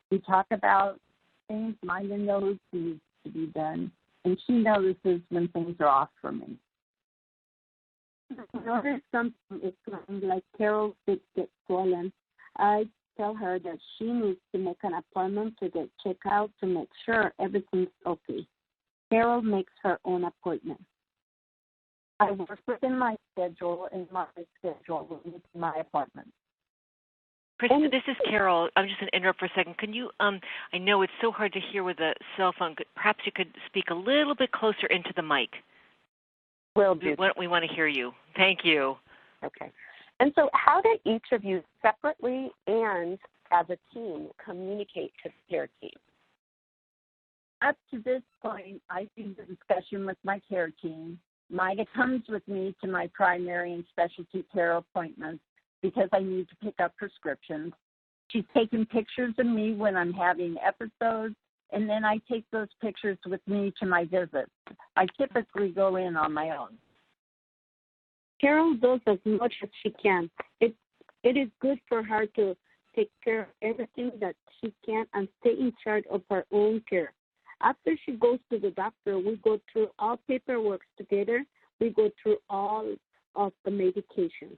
We talk about things Maida knows needs to be done, and she notices when things are off for me. In order something is going, like Carol's feet get swollen, I tell her that she needs to make an appointment to get checked out to make sure everything's okay. Carol makes her own appointment. I work within my schedule, and my schedule is my appointment. Krista, this is Carol. I'm just going to interrupt for a second. Can you, I know it's so hard to hear with a cell phone. Perhaps you could speak a little bit closer into the mic. Will do. We want to hear you. Thank you. Okay. And so how did each of you separately and as a team communicate to the care team? Up to this point, I do the discussion with my care team. Maida comes with me to my primary and specialty care appointments because I need to pick up prescriptions. She's taking pictures of me when I'm having episodes, and then I take those pictures with me to my visits. I typically go in on my own. Carol does as much as she can. It is good for her to take care of everything that she can and stay in charge of her own care. After she goes to the doctor, we go through all paperwork together. We go through all of the medication.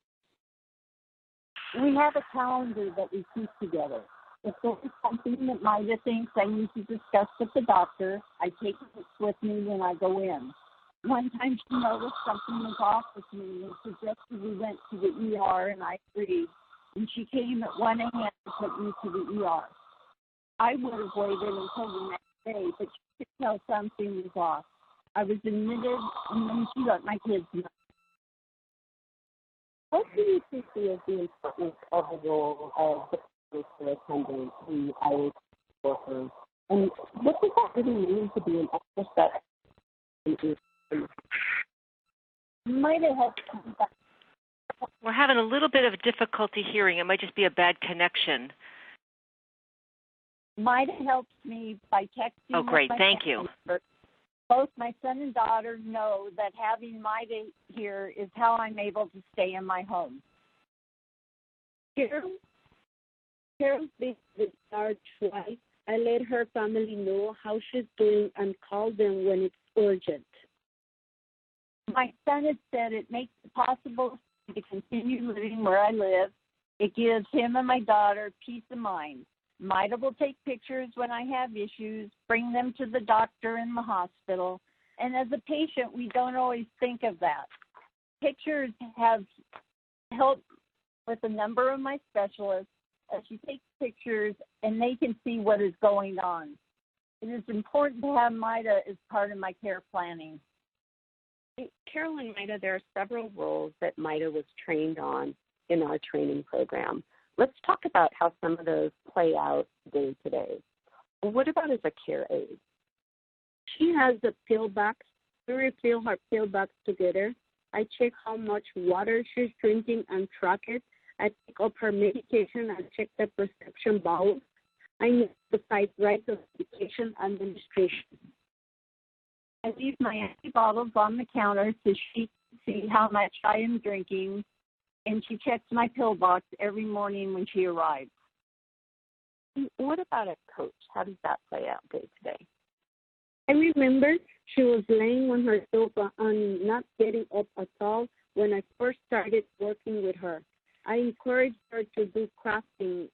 We have a calendar that we keep together. If there is something that Maida thinks I need to discuss with the doctor, I take it with me when I go in. One time she noticed something was off with me and suggested we went to the ER, and I agreed. And she came at 1 a.m. to put me to the ER. I would have waited until the next day, but she could tell something was off. I was admitted, and then she let my kids know. What do you think is the importance of the role of the care attendant in IHSS workers? And what does that really mean to be an extra Maida helped. We're having a little bit of difficulty hearing. It might just be a bad connection. Maida helps me by texting. Oh, great. Thank you. Both my son and daughter know that having Maida here is how I'm able to stay in my home. Carol's visit starts twice. I let her family know how she's doing and call them when it's urgent. My son has said it makes it possible to continue living where I live. It gives him and my daughter peace of mind. Maida will take pictures when I have issues, bring them to the doctor in the hospital, and as a patient, we don't always think of that. Pictures have helped with a number of my specialists as she takes pictures and they can see what is going on. It is important to have Maida as part of my care planning. Carol and Maida, there are several roles that Maida was trained on in our training program. Let's talk about how some of those play out day to day. What about as a care aide? She has the pill box. We refill her pill box together. I check how much water she's drinking and track it. I pick up her medication and check the prescription bottles. I need to write the medication administration. I leave my empty bottles on the counter so she can see how much I am drinking, and she checks my pill box every morning when she arrives. What about a coach? How does that play out day to day? I remember she was laying on her sofa and not getting up at all when I first started working with her. I encouraged her to do crafting.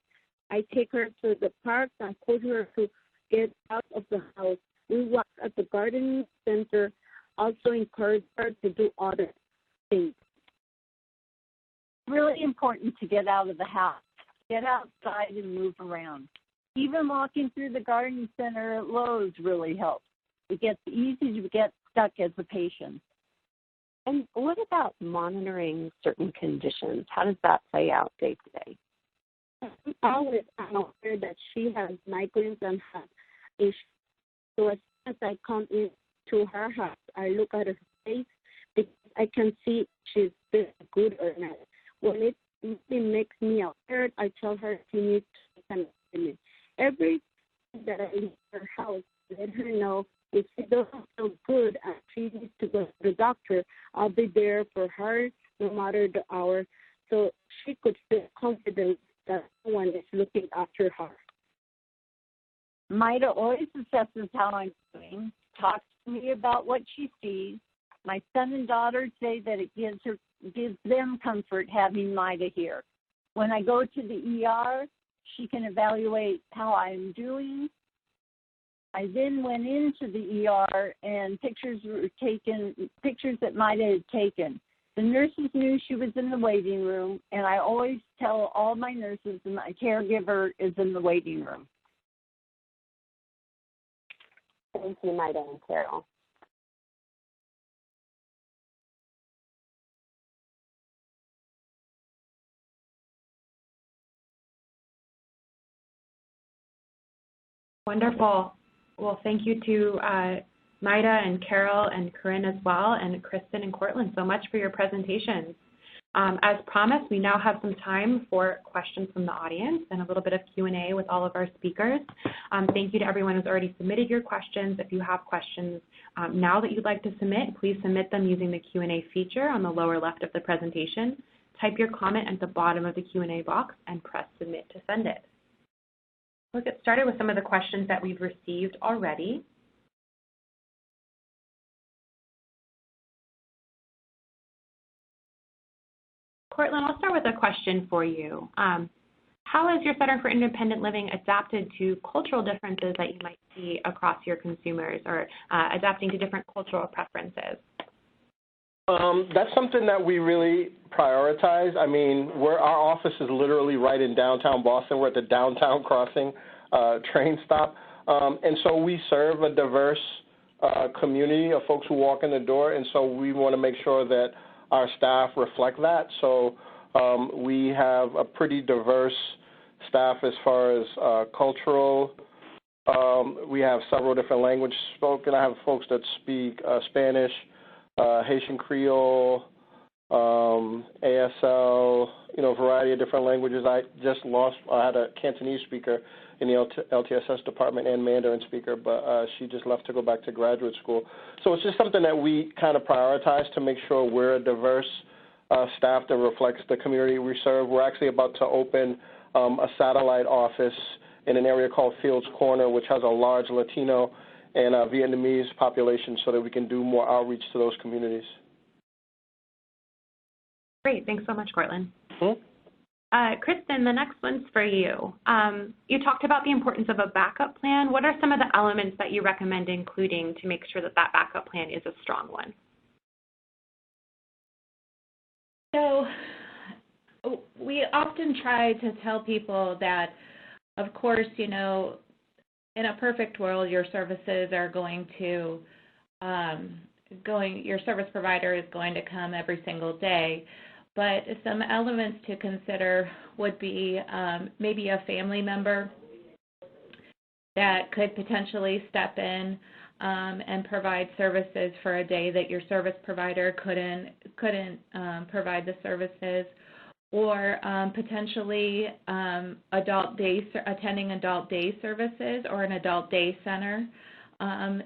I take her to the park and push her to get out of the house. We walk at the gardening center, also encourage her to do other things. really important to get out of the house, get outside and move around. Even walking through the garden center at Lowe's really helps. It gets easy to get stuck as a patient. And what about monitoring certain conditions? How does that play out day to day? I'm aware that she has migraines and has issues. So as soon as I come into her house, I look at her face because I can see she's been good or not. When it makes me aware, I tell her she needs to take an appointment. Every time that I leave her house, let her know if she doesn't feel good and she needs to go to the doctor, I'll be there for her no matter the hour, so she could feel confident that someone is looking after her. Maida always assesses how I'm doing, talks to me about what she sees. My son and daughter say that it gives them comfort having Maida here. When I go to the ER, she can evaluate how I'm doing. I then went into the ER and pictures that Maida had taken. The nurses knew she was in the waiting room, and I always tell all my nurses that my caregiver is in the waiting room. Thank you, Maida and Carol. Wonderful. Well, thank you to Maida and Carol and Corinne as well, and Kristen and Cortland so much for your presentations. As promised, we now have some time for questions from the audience and a little bit of Q&A with all of our speakers. Thank you to everyone who's already submitted your questions. If you have questions now that you'd like to submit, please submit them using the Q&A feature on the lower left of the presentation. Type your comment at the bottom of the Q&A box and press submit to send it. We'll get started with some of the questions that we've received already. Cortland, I'll start with a question for you. How has your Center for Independent Living adapted to cultural differences that you might see across your consumers, or adapting to different cultural preferences? That's something that we really prioritize. I mean, our office is literally right in downtown Boston. We're at the downtown crossing train stop. And so we serve a diverse community of folks who walk in the door, and so we want to make sure that our staff reflect that. So we have a pretty diverse staff as far as cultural. We have several different languages spoken. I have folks that speak Spanish, Haitian Creole, ASL, a variety of different languages. I had a Cantonese speaker in the LTSS department and Mandarin speaker, but she just left to go back to graduate school. So it's just something that we kind of prioritize to make sure we're a diverse staff that reflects the community we serve. We're actually about to open a satellite office in an area called Fields Corner, which has a large Latino and Vietnamese population, so that we can do more outreach to those communities. Great. Thanks so much, Cortland. Kristen, the next one's for you. You talked about the importance of a backup plan. What are some of the elements that you recommend including to make sure that that backup plan is a strong one? So we often try to tell people that, of course, in a perfect world, your services are your service provider is going to come every single day. But some elements to consider would be maybe a family member that could potentially step in and provide services for a day that your service provider couldn't provide the services, or potentially attending adult day services or an adult day center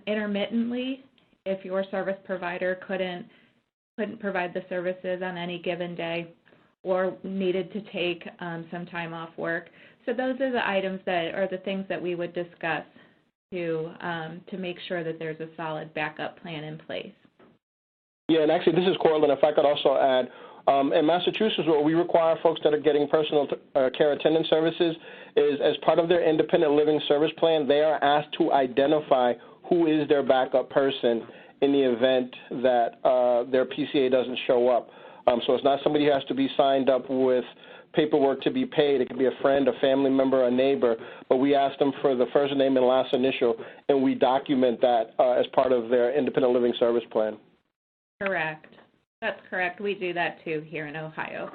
intermittently if your service provider couldn't provide the services on any given day or needed to take some time off work. So those are the items that are the things that we would discuss to make sure that there's a solid backup plan in place. Yeah, and actually this is Cortland. If I could also add, in Massachusetts, what we require folks that are getting personal care attendant services is, as part of their independent living service plan, they are asked to identify who is their backup person in the event that their PCA doesn't show up. So it's not somebody who has to be signed up with paperwork to be paid. It could be a friend, a family member, a neighbor, but we ask them for the first name and last initial, and we document that as part of their independent living service plan. Correct. That's correct. We do that too here in Ohio.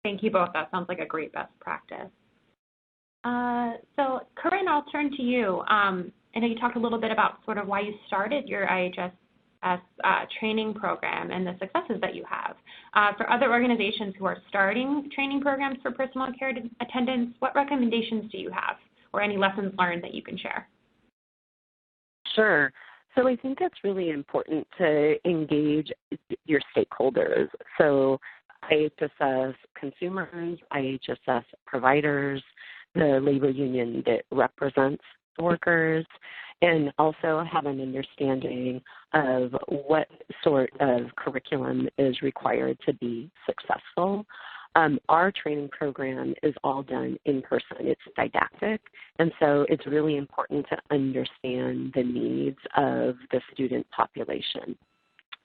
Thank you both. That sounds like a great best practice. So, Corinne, I'll turn to you. I know you talked a little bit about sort of why you started your IHSS training program and the successes that you have. For other organizations who are starting training programs for personal care attendants, what recommendations do you have or any lessons learned that you can share? Sure. So I think it's really important to engage your stakeholders. So IHSS consumers, IHSS providers, the labor union that represents workers, and also have an understanding of what sort of curriculum is required to be successful. Our training program is all done in person. It's didactic, and so it's really important to understand the needs of the student population.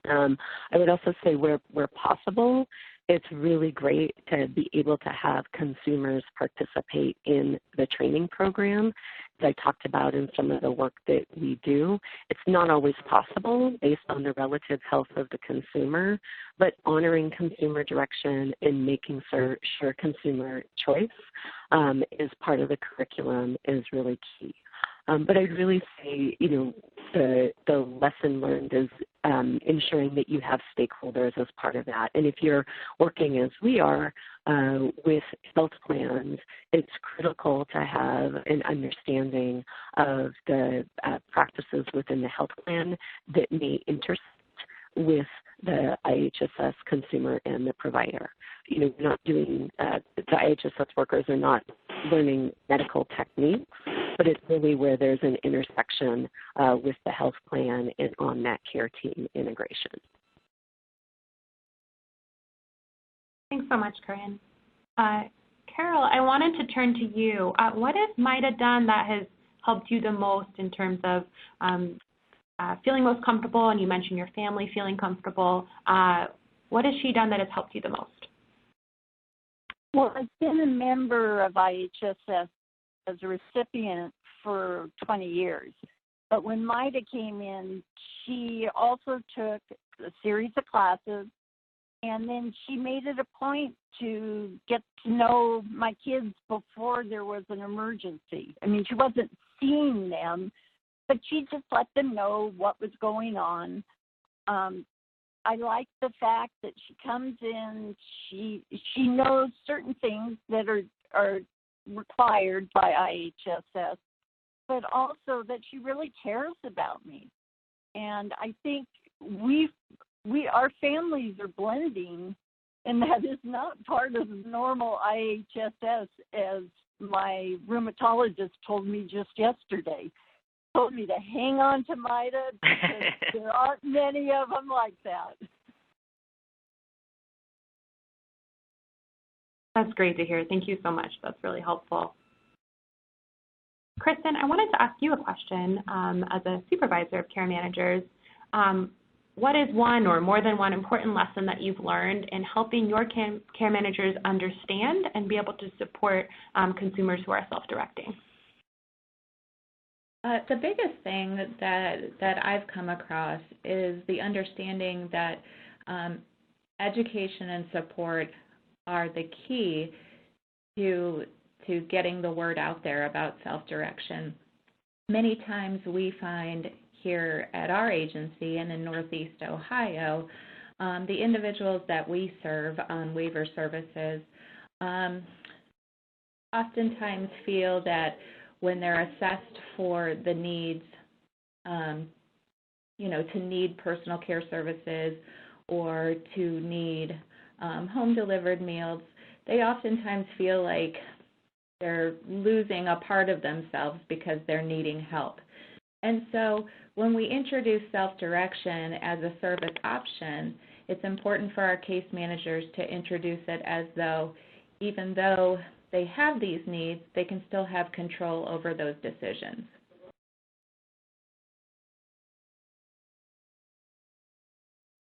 I would also say where possible, it's really great to be able to have consumers participate in the training program that I talked about in some of the work that we do. It's not always possible based on the relative health of the consumer, but honoring consumer direction and making sure consumer choice is part of the curriculum is really key. But I'd really say, the lesson learned is ensuring that you have stakeholders as part of that. And if you're working as we are with health plans, it's critical to have an understanding of the practices within the health plan that may intersect with the IHSS consumer and the provider. We're not doing, the IHSS workers are not learning medical techniques, but it's really where there's an intersection with the health plan and on that care team integration. Thanks so much, Corinne. Carol, I wanted to turn to you. What has MIDA done that has helped you the most in terms of feeling most comfortable? And you mentioned your family feeling comfortable. What has she done that has helped you the most? Well, I've been a member of IHSS as a recipient for 20 years. But when MIDA came in, she also took a series of classes, and then she made it a point to get to know my kids before there was an emergency. I mean, she wasn't seeing them, but she just let them know what was going on. I like the fact that she comes in, she knows certain things that are required by IHSS, but also that she really cares about me. And I think our families are blending, and that is not part of normal IHSS, as my rheumatologist told me just yesterday. Told me to hang on to MIDA because there aren't many of them like that. That's great to hear. Thank you so much. That's really helpful. Kristen, I wanted to ask you a question as a supervisor of care managers. What is one or more than one important lesson that you've learned in helping your care managers understand and be able to support consumers who are self-directing? The biggest thing that I've come across is the understanding that education and support are the key to getting the word out there about self-direction. Many times we find here at our agency and in Northeast Ohio, the individuals that we serve on waiver services oftentimes feel that when they're assessed for the needs, to need personal care services or to need home-delivered meals, they oftentimes feel like they're losing a part of themselves because they're needing help. And so when we introduce self-direction as a service option, it's important for our case managers to introduce it as though, even though they have these needs, they can still have control over those decisions.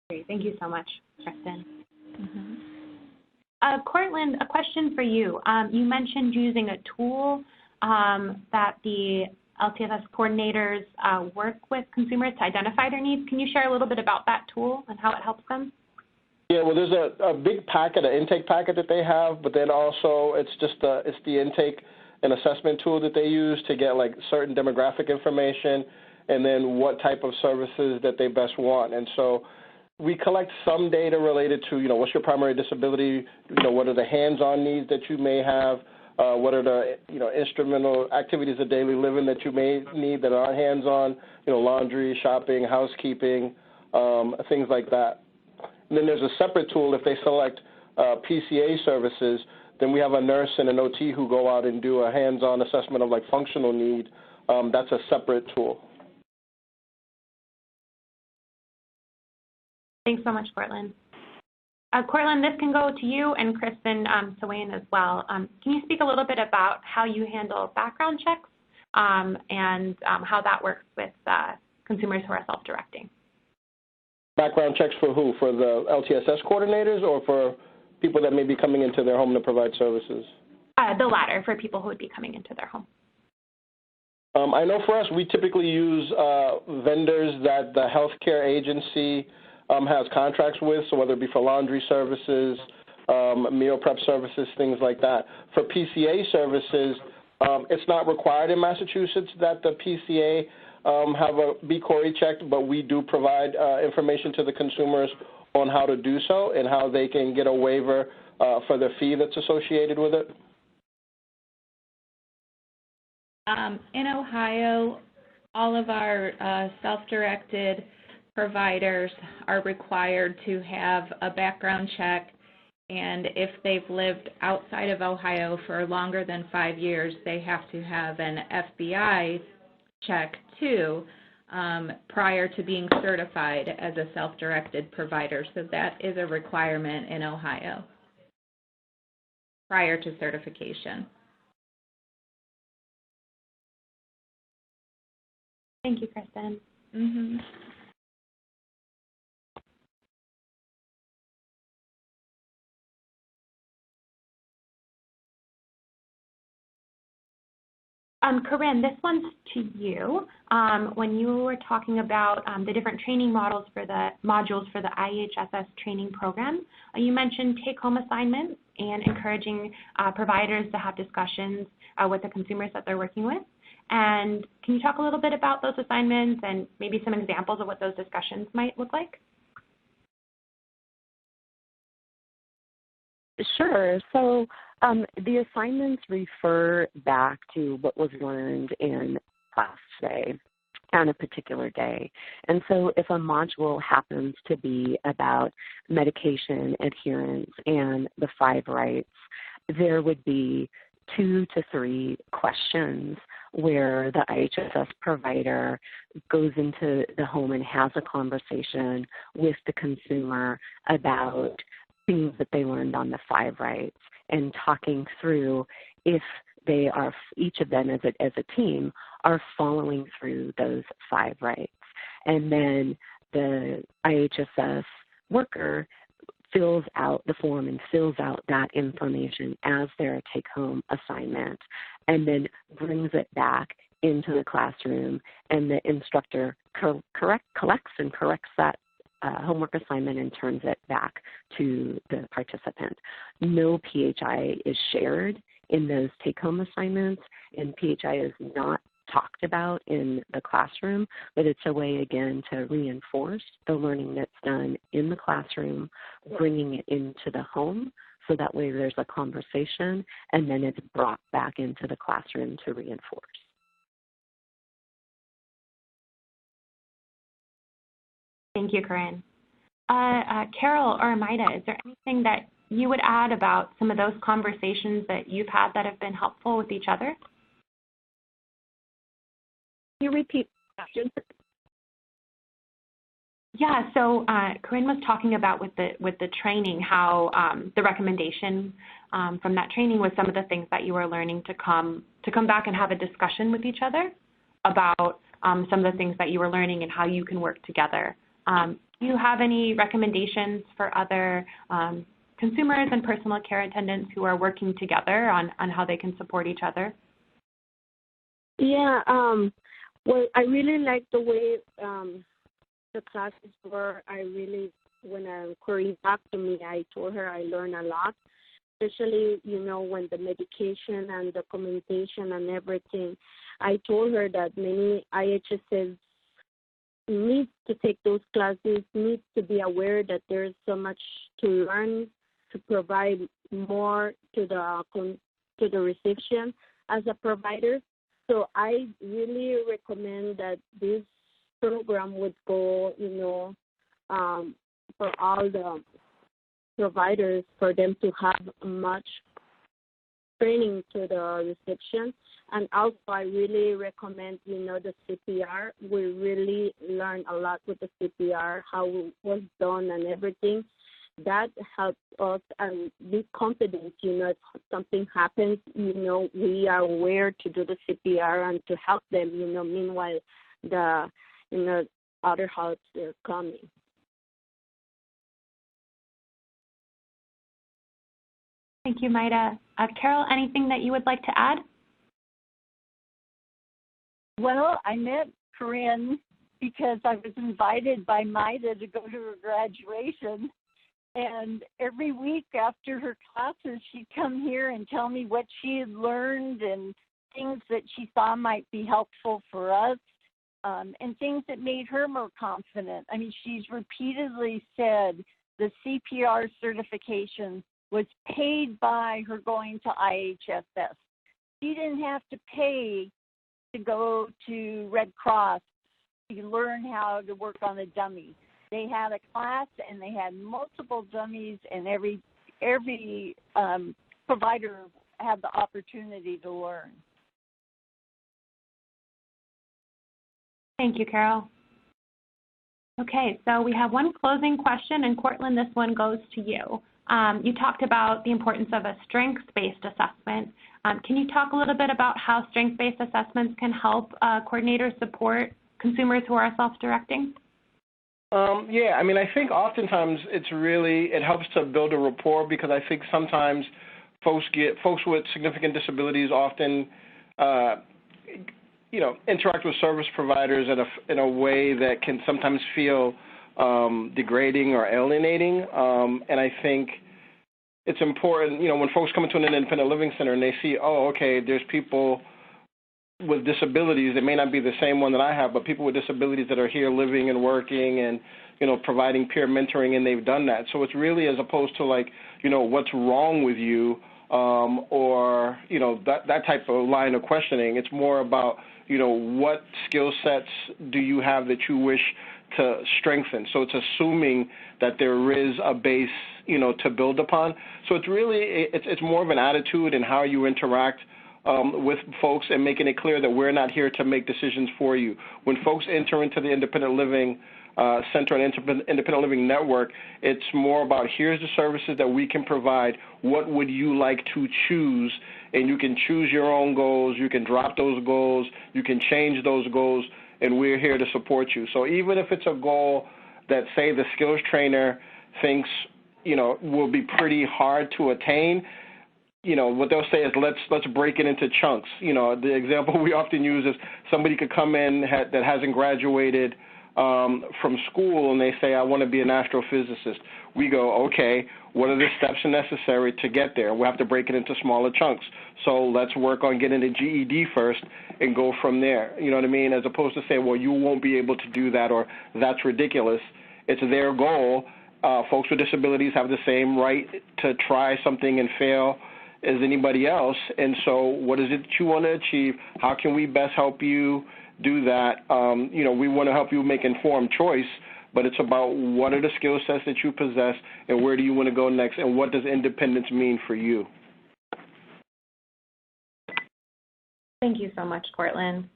Great. Great. Thank you so much, Kristen. Cortland, a question for you. You mentioned using a tool that the LTSS coordinators work with consumers to identify their needs. Can you share a little bit about that tool and how it helps them? Yeah, well, there's a big packet, an intake packet that they have, but then also it's the intake and assessment tool that they use to get like certain demographic information and then what type of services that they best want. And so we collect some data related to, what's your primary disability, what are the hands-on needs that you may have, what are the, instrumental activities of daily living that you may need that aren't hands-on, laundry, shopping, housekeeping, things like that. And then there's a separate tool if they select PCA services. Then we have a nurse and an OT who go out and do a hands-on assessment of like functional need. That's a separate tool. Thanks so much, Cortland. Cortland, this can go to you and Kristen Sawain as well. Can you speak a little bit about how you handle background checks and how that works with consumers who are self-directing? Background checks for who? For the LTSS coordinators or for people that may be coming into their home to provide services? The latter, for people who would be coming into their home. I know for us, we typically use vendors that the healthcare agency has contracts with, so whether it be for laundry services, meal prep services, things like that. For PCA services, it's not required in Massachusetts that the PCA be CORI checked, but we do provide information to the consumers on how to do so and how they can get a waiver for the fee that's associated with it. In Ohio, all of our self-directed providers are required to have a background check, and if they've lived outside of Ohio for longer than 5 years, they have to have an FBI check too prior to being certified as a self-directed provider. So that is a requirement in Ohio prior to certification. Thank you, Kristen. Corinne, this one's to you. When you were talking about the different training modules for the IHSS training program, you mentioned take-home assignments and encouraging providers to have discussions with the consumers that they're working with. And can you talk a little bit about those assignments and maybe some examples of what those discussions might look like? Sure. So the assignments refer back to what was learned in class today on a particular day. And so if a module happens to be about medication adherence and the 5 rights, there would be 2 to 3 questions where the IHSS provider goes into the home and has a conversation with the consumer about things that they learned on the 5 rights and talking through if they are, each of them as a team, are following through those 5 rights. And then the IHSS worker fills out the form and fills out that information as their take-home assignment and then brings it back into the classroom, and the instructor collects and corrects that homework assignment and turns it back to the participant. No PHI is shared in those take-home assignments, and PHI is not talked about in the classroom, but it's a way, again, to reinforce the learning that's done in the classroom, bringing it into the home, so that way there's a conversation, and then it's brought back into the classroom to reinforce. Thank you, Corinne. Carol or Amida, is there anything that you would add about some of those conversations that you've had that have been helpful with each other? Can you repeat the question? Yeah, so Corinne was talking about with the training how the recommendation from that training was some of the things that you were learning to come back and have a discussion with each other about some of the things that you were learning and how you can work together Do you have any recommendations for other consumers and personal care attendants who are working together on how they can support each other? Yeah, well, I really like the way the classes were. When a query back to me, I told her I learned a lot, especially, when the medication and documentation and everything. I told her that many IHSs need to take those classes, need to be aware that there's so much to learn to provide more to the reception as a provider. So I really recommend that this program would go, for all the providers, for them to have much training to the reception. And also I really recommend, the CPR. We really learned a lot with the CPR, how it was done and everything. That helps us and be confident, if something happens, we are aware to do the CPR and to help them, meanwhile the, other helps are coming. Thank you, Maida. Carol, anything that you would like to add? Well, I met Corinne because I was invited by Maida to go to her graduation. And every week after her classes, she'd come here and tell me what she had learned and things that she thought might be helpful for us, and things that made her more confident. I mean, she's repeatedly said the CPR certification was paid by her going to IHSS. She didn't have to pay to go to Red Cross to learn how to work on a dummy. They had a class and they had multiple dummies, and every provider had the opportunity to learn. Thank you, Carol. Okay, so we have one closing question, and Courtland, this one goes to you. You talked about the importance of a strengths-based assessment. Can you talk a little bit about how strengths-based assessments can help coordinators support consumers who are self-directing? Yeah, I mean, I think oftentimes it helps to build a rapport, because I think sometimes folks with significant disabilities often, interact with service providers in a way that can sometimes feel degrading or alienating. And I think it's important, when folks come into an independent living center and they see, oh, okay, there's people with disabilities. It may not be the same one that I have, but people with disabilities that are here living and working and, providing peer mentoring, and they've done that. So it's really, as opposed to like, what's wrong with you, or, that type of line of questioning. It's more about, what skill sets do you have that you wish to strengthen? So it's assuming that there is a base, to build upon. So it's really, it's more of an attitude and how you interact with folks, and making it clear that we're not here to make decisions for you. When folks enter into the independent living center and independent living network, it's more about, here's the services that we can provide. What would you like to choose? And you can choose your own goals. You can drop those goals. You can change those goals, and we're here to support you. So even if it's a goal that, say, the skills trainer thinks, will be pretty hard to attain, what they'll say is, let's break it into chunks. The example we often use is somebody could come in that hasn't graduated from school, and they say, I want to be an astrophysicist. We go, okay, what are the steps necessary to get there? We'll have to break it into smaller chunks. So let's work on getting the GED first and go from there. You know what I mean? As opposed to say, well, you won't be able to do that, or that's ridiculous. It's their goal. Folks with disabilities have the same right to try something and fail as anybody else. And so what is it that you want to achieve? How can we best help you do that? We want to help you make informed choice, but it's about what are the skill sets that you possess, and where do you want to go next, and what does independence mean for you? Thank you so much, Courtland.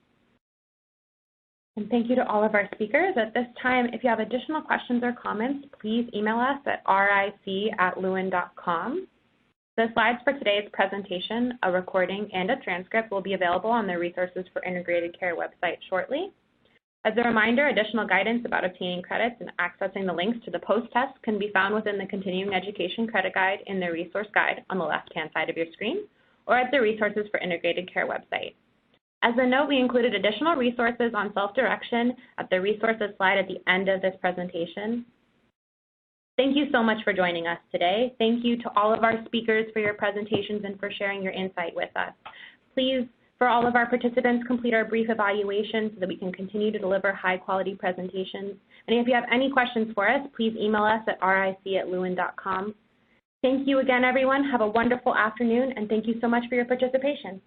And thank you to all of our speakers. At this time, if you have additional questions or comments, please email us at ric@lewin.com. The slides for today's presentation, a recording, and a transcript will be available on the Resources for Integrated Care website shortly. As a reminder, additional guidance about obtaining credits and accessing the links to the post-test can be found within the Continuing Education Credit Guide in the Resource Guide on the left-hand side of your screen, or at the Resources for Integrated Care website. As a note, we included additional resources on self-direction at the resources slide at the end of this presentation. Thank you so much for joining us today. Thank you to all of our speakers for your presentations and for sharing your insight with us. Please, for all of our participants, complete our brief evaluation so that we can continue to deliver high-quality presentations. And if you have any questions for us, please email us at ric@lewin.com. Thank you again, everyone. Have a wonderful afternoon, and thank you so much for your participation.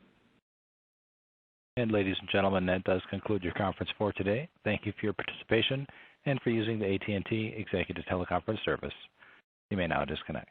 And ladies and gentlemen, that does conclude your conference for today. Thank you for your participation and for using the AT&T Executive Teleconference Service. You may now disconnect.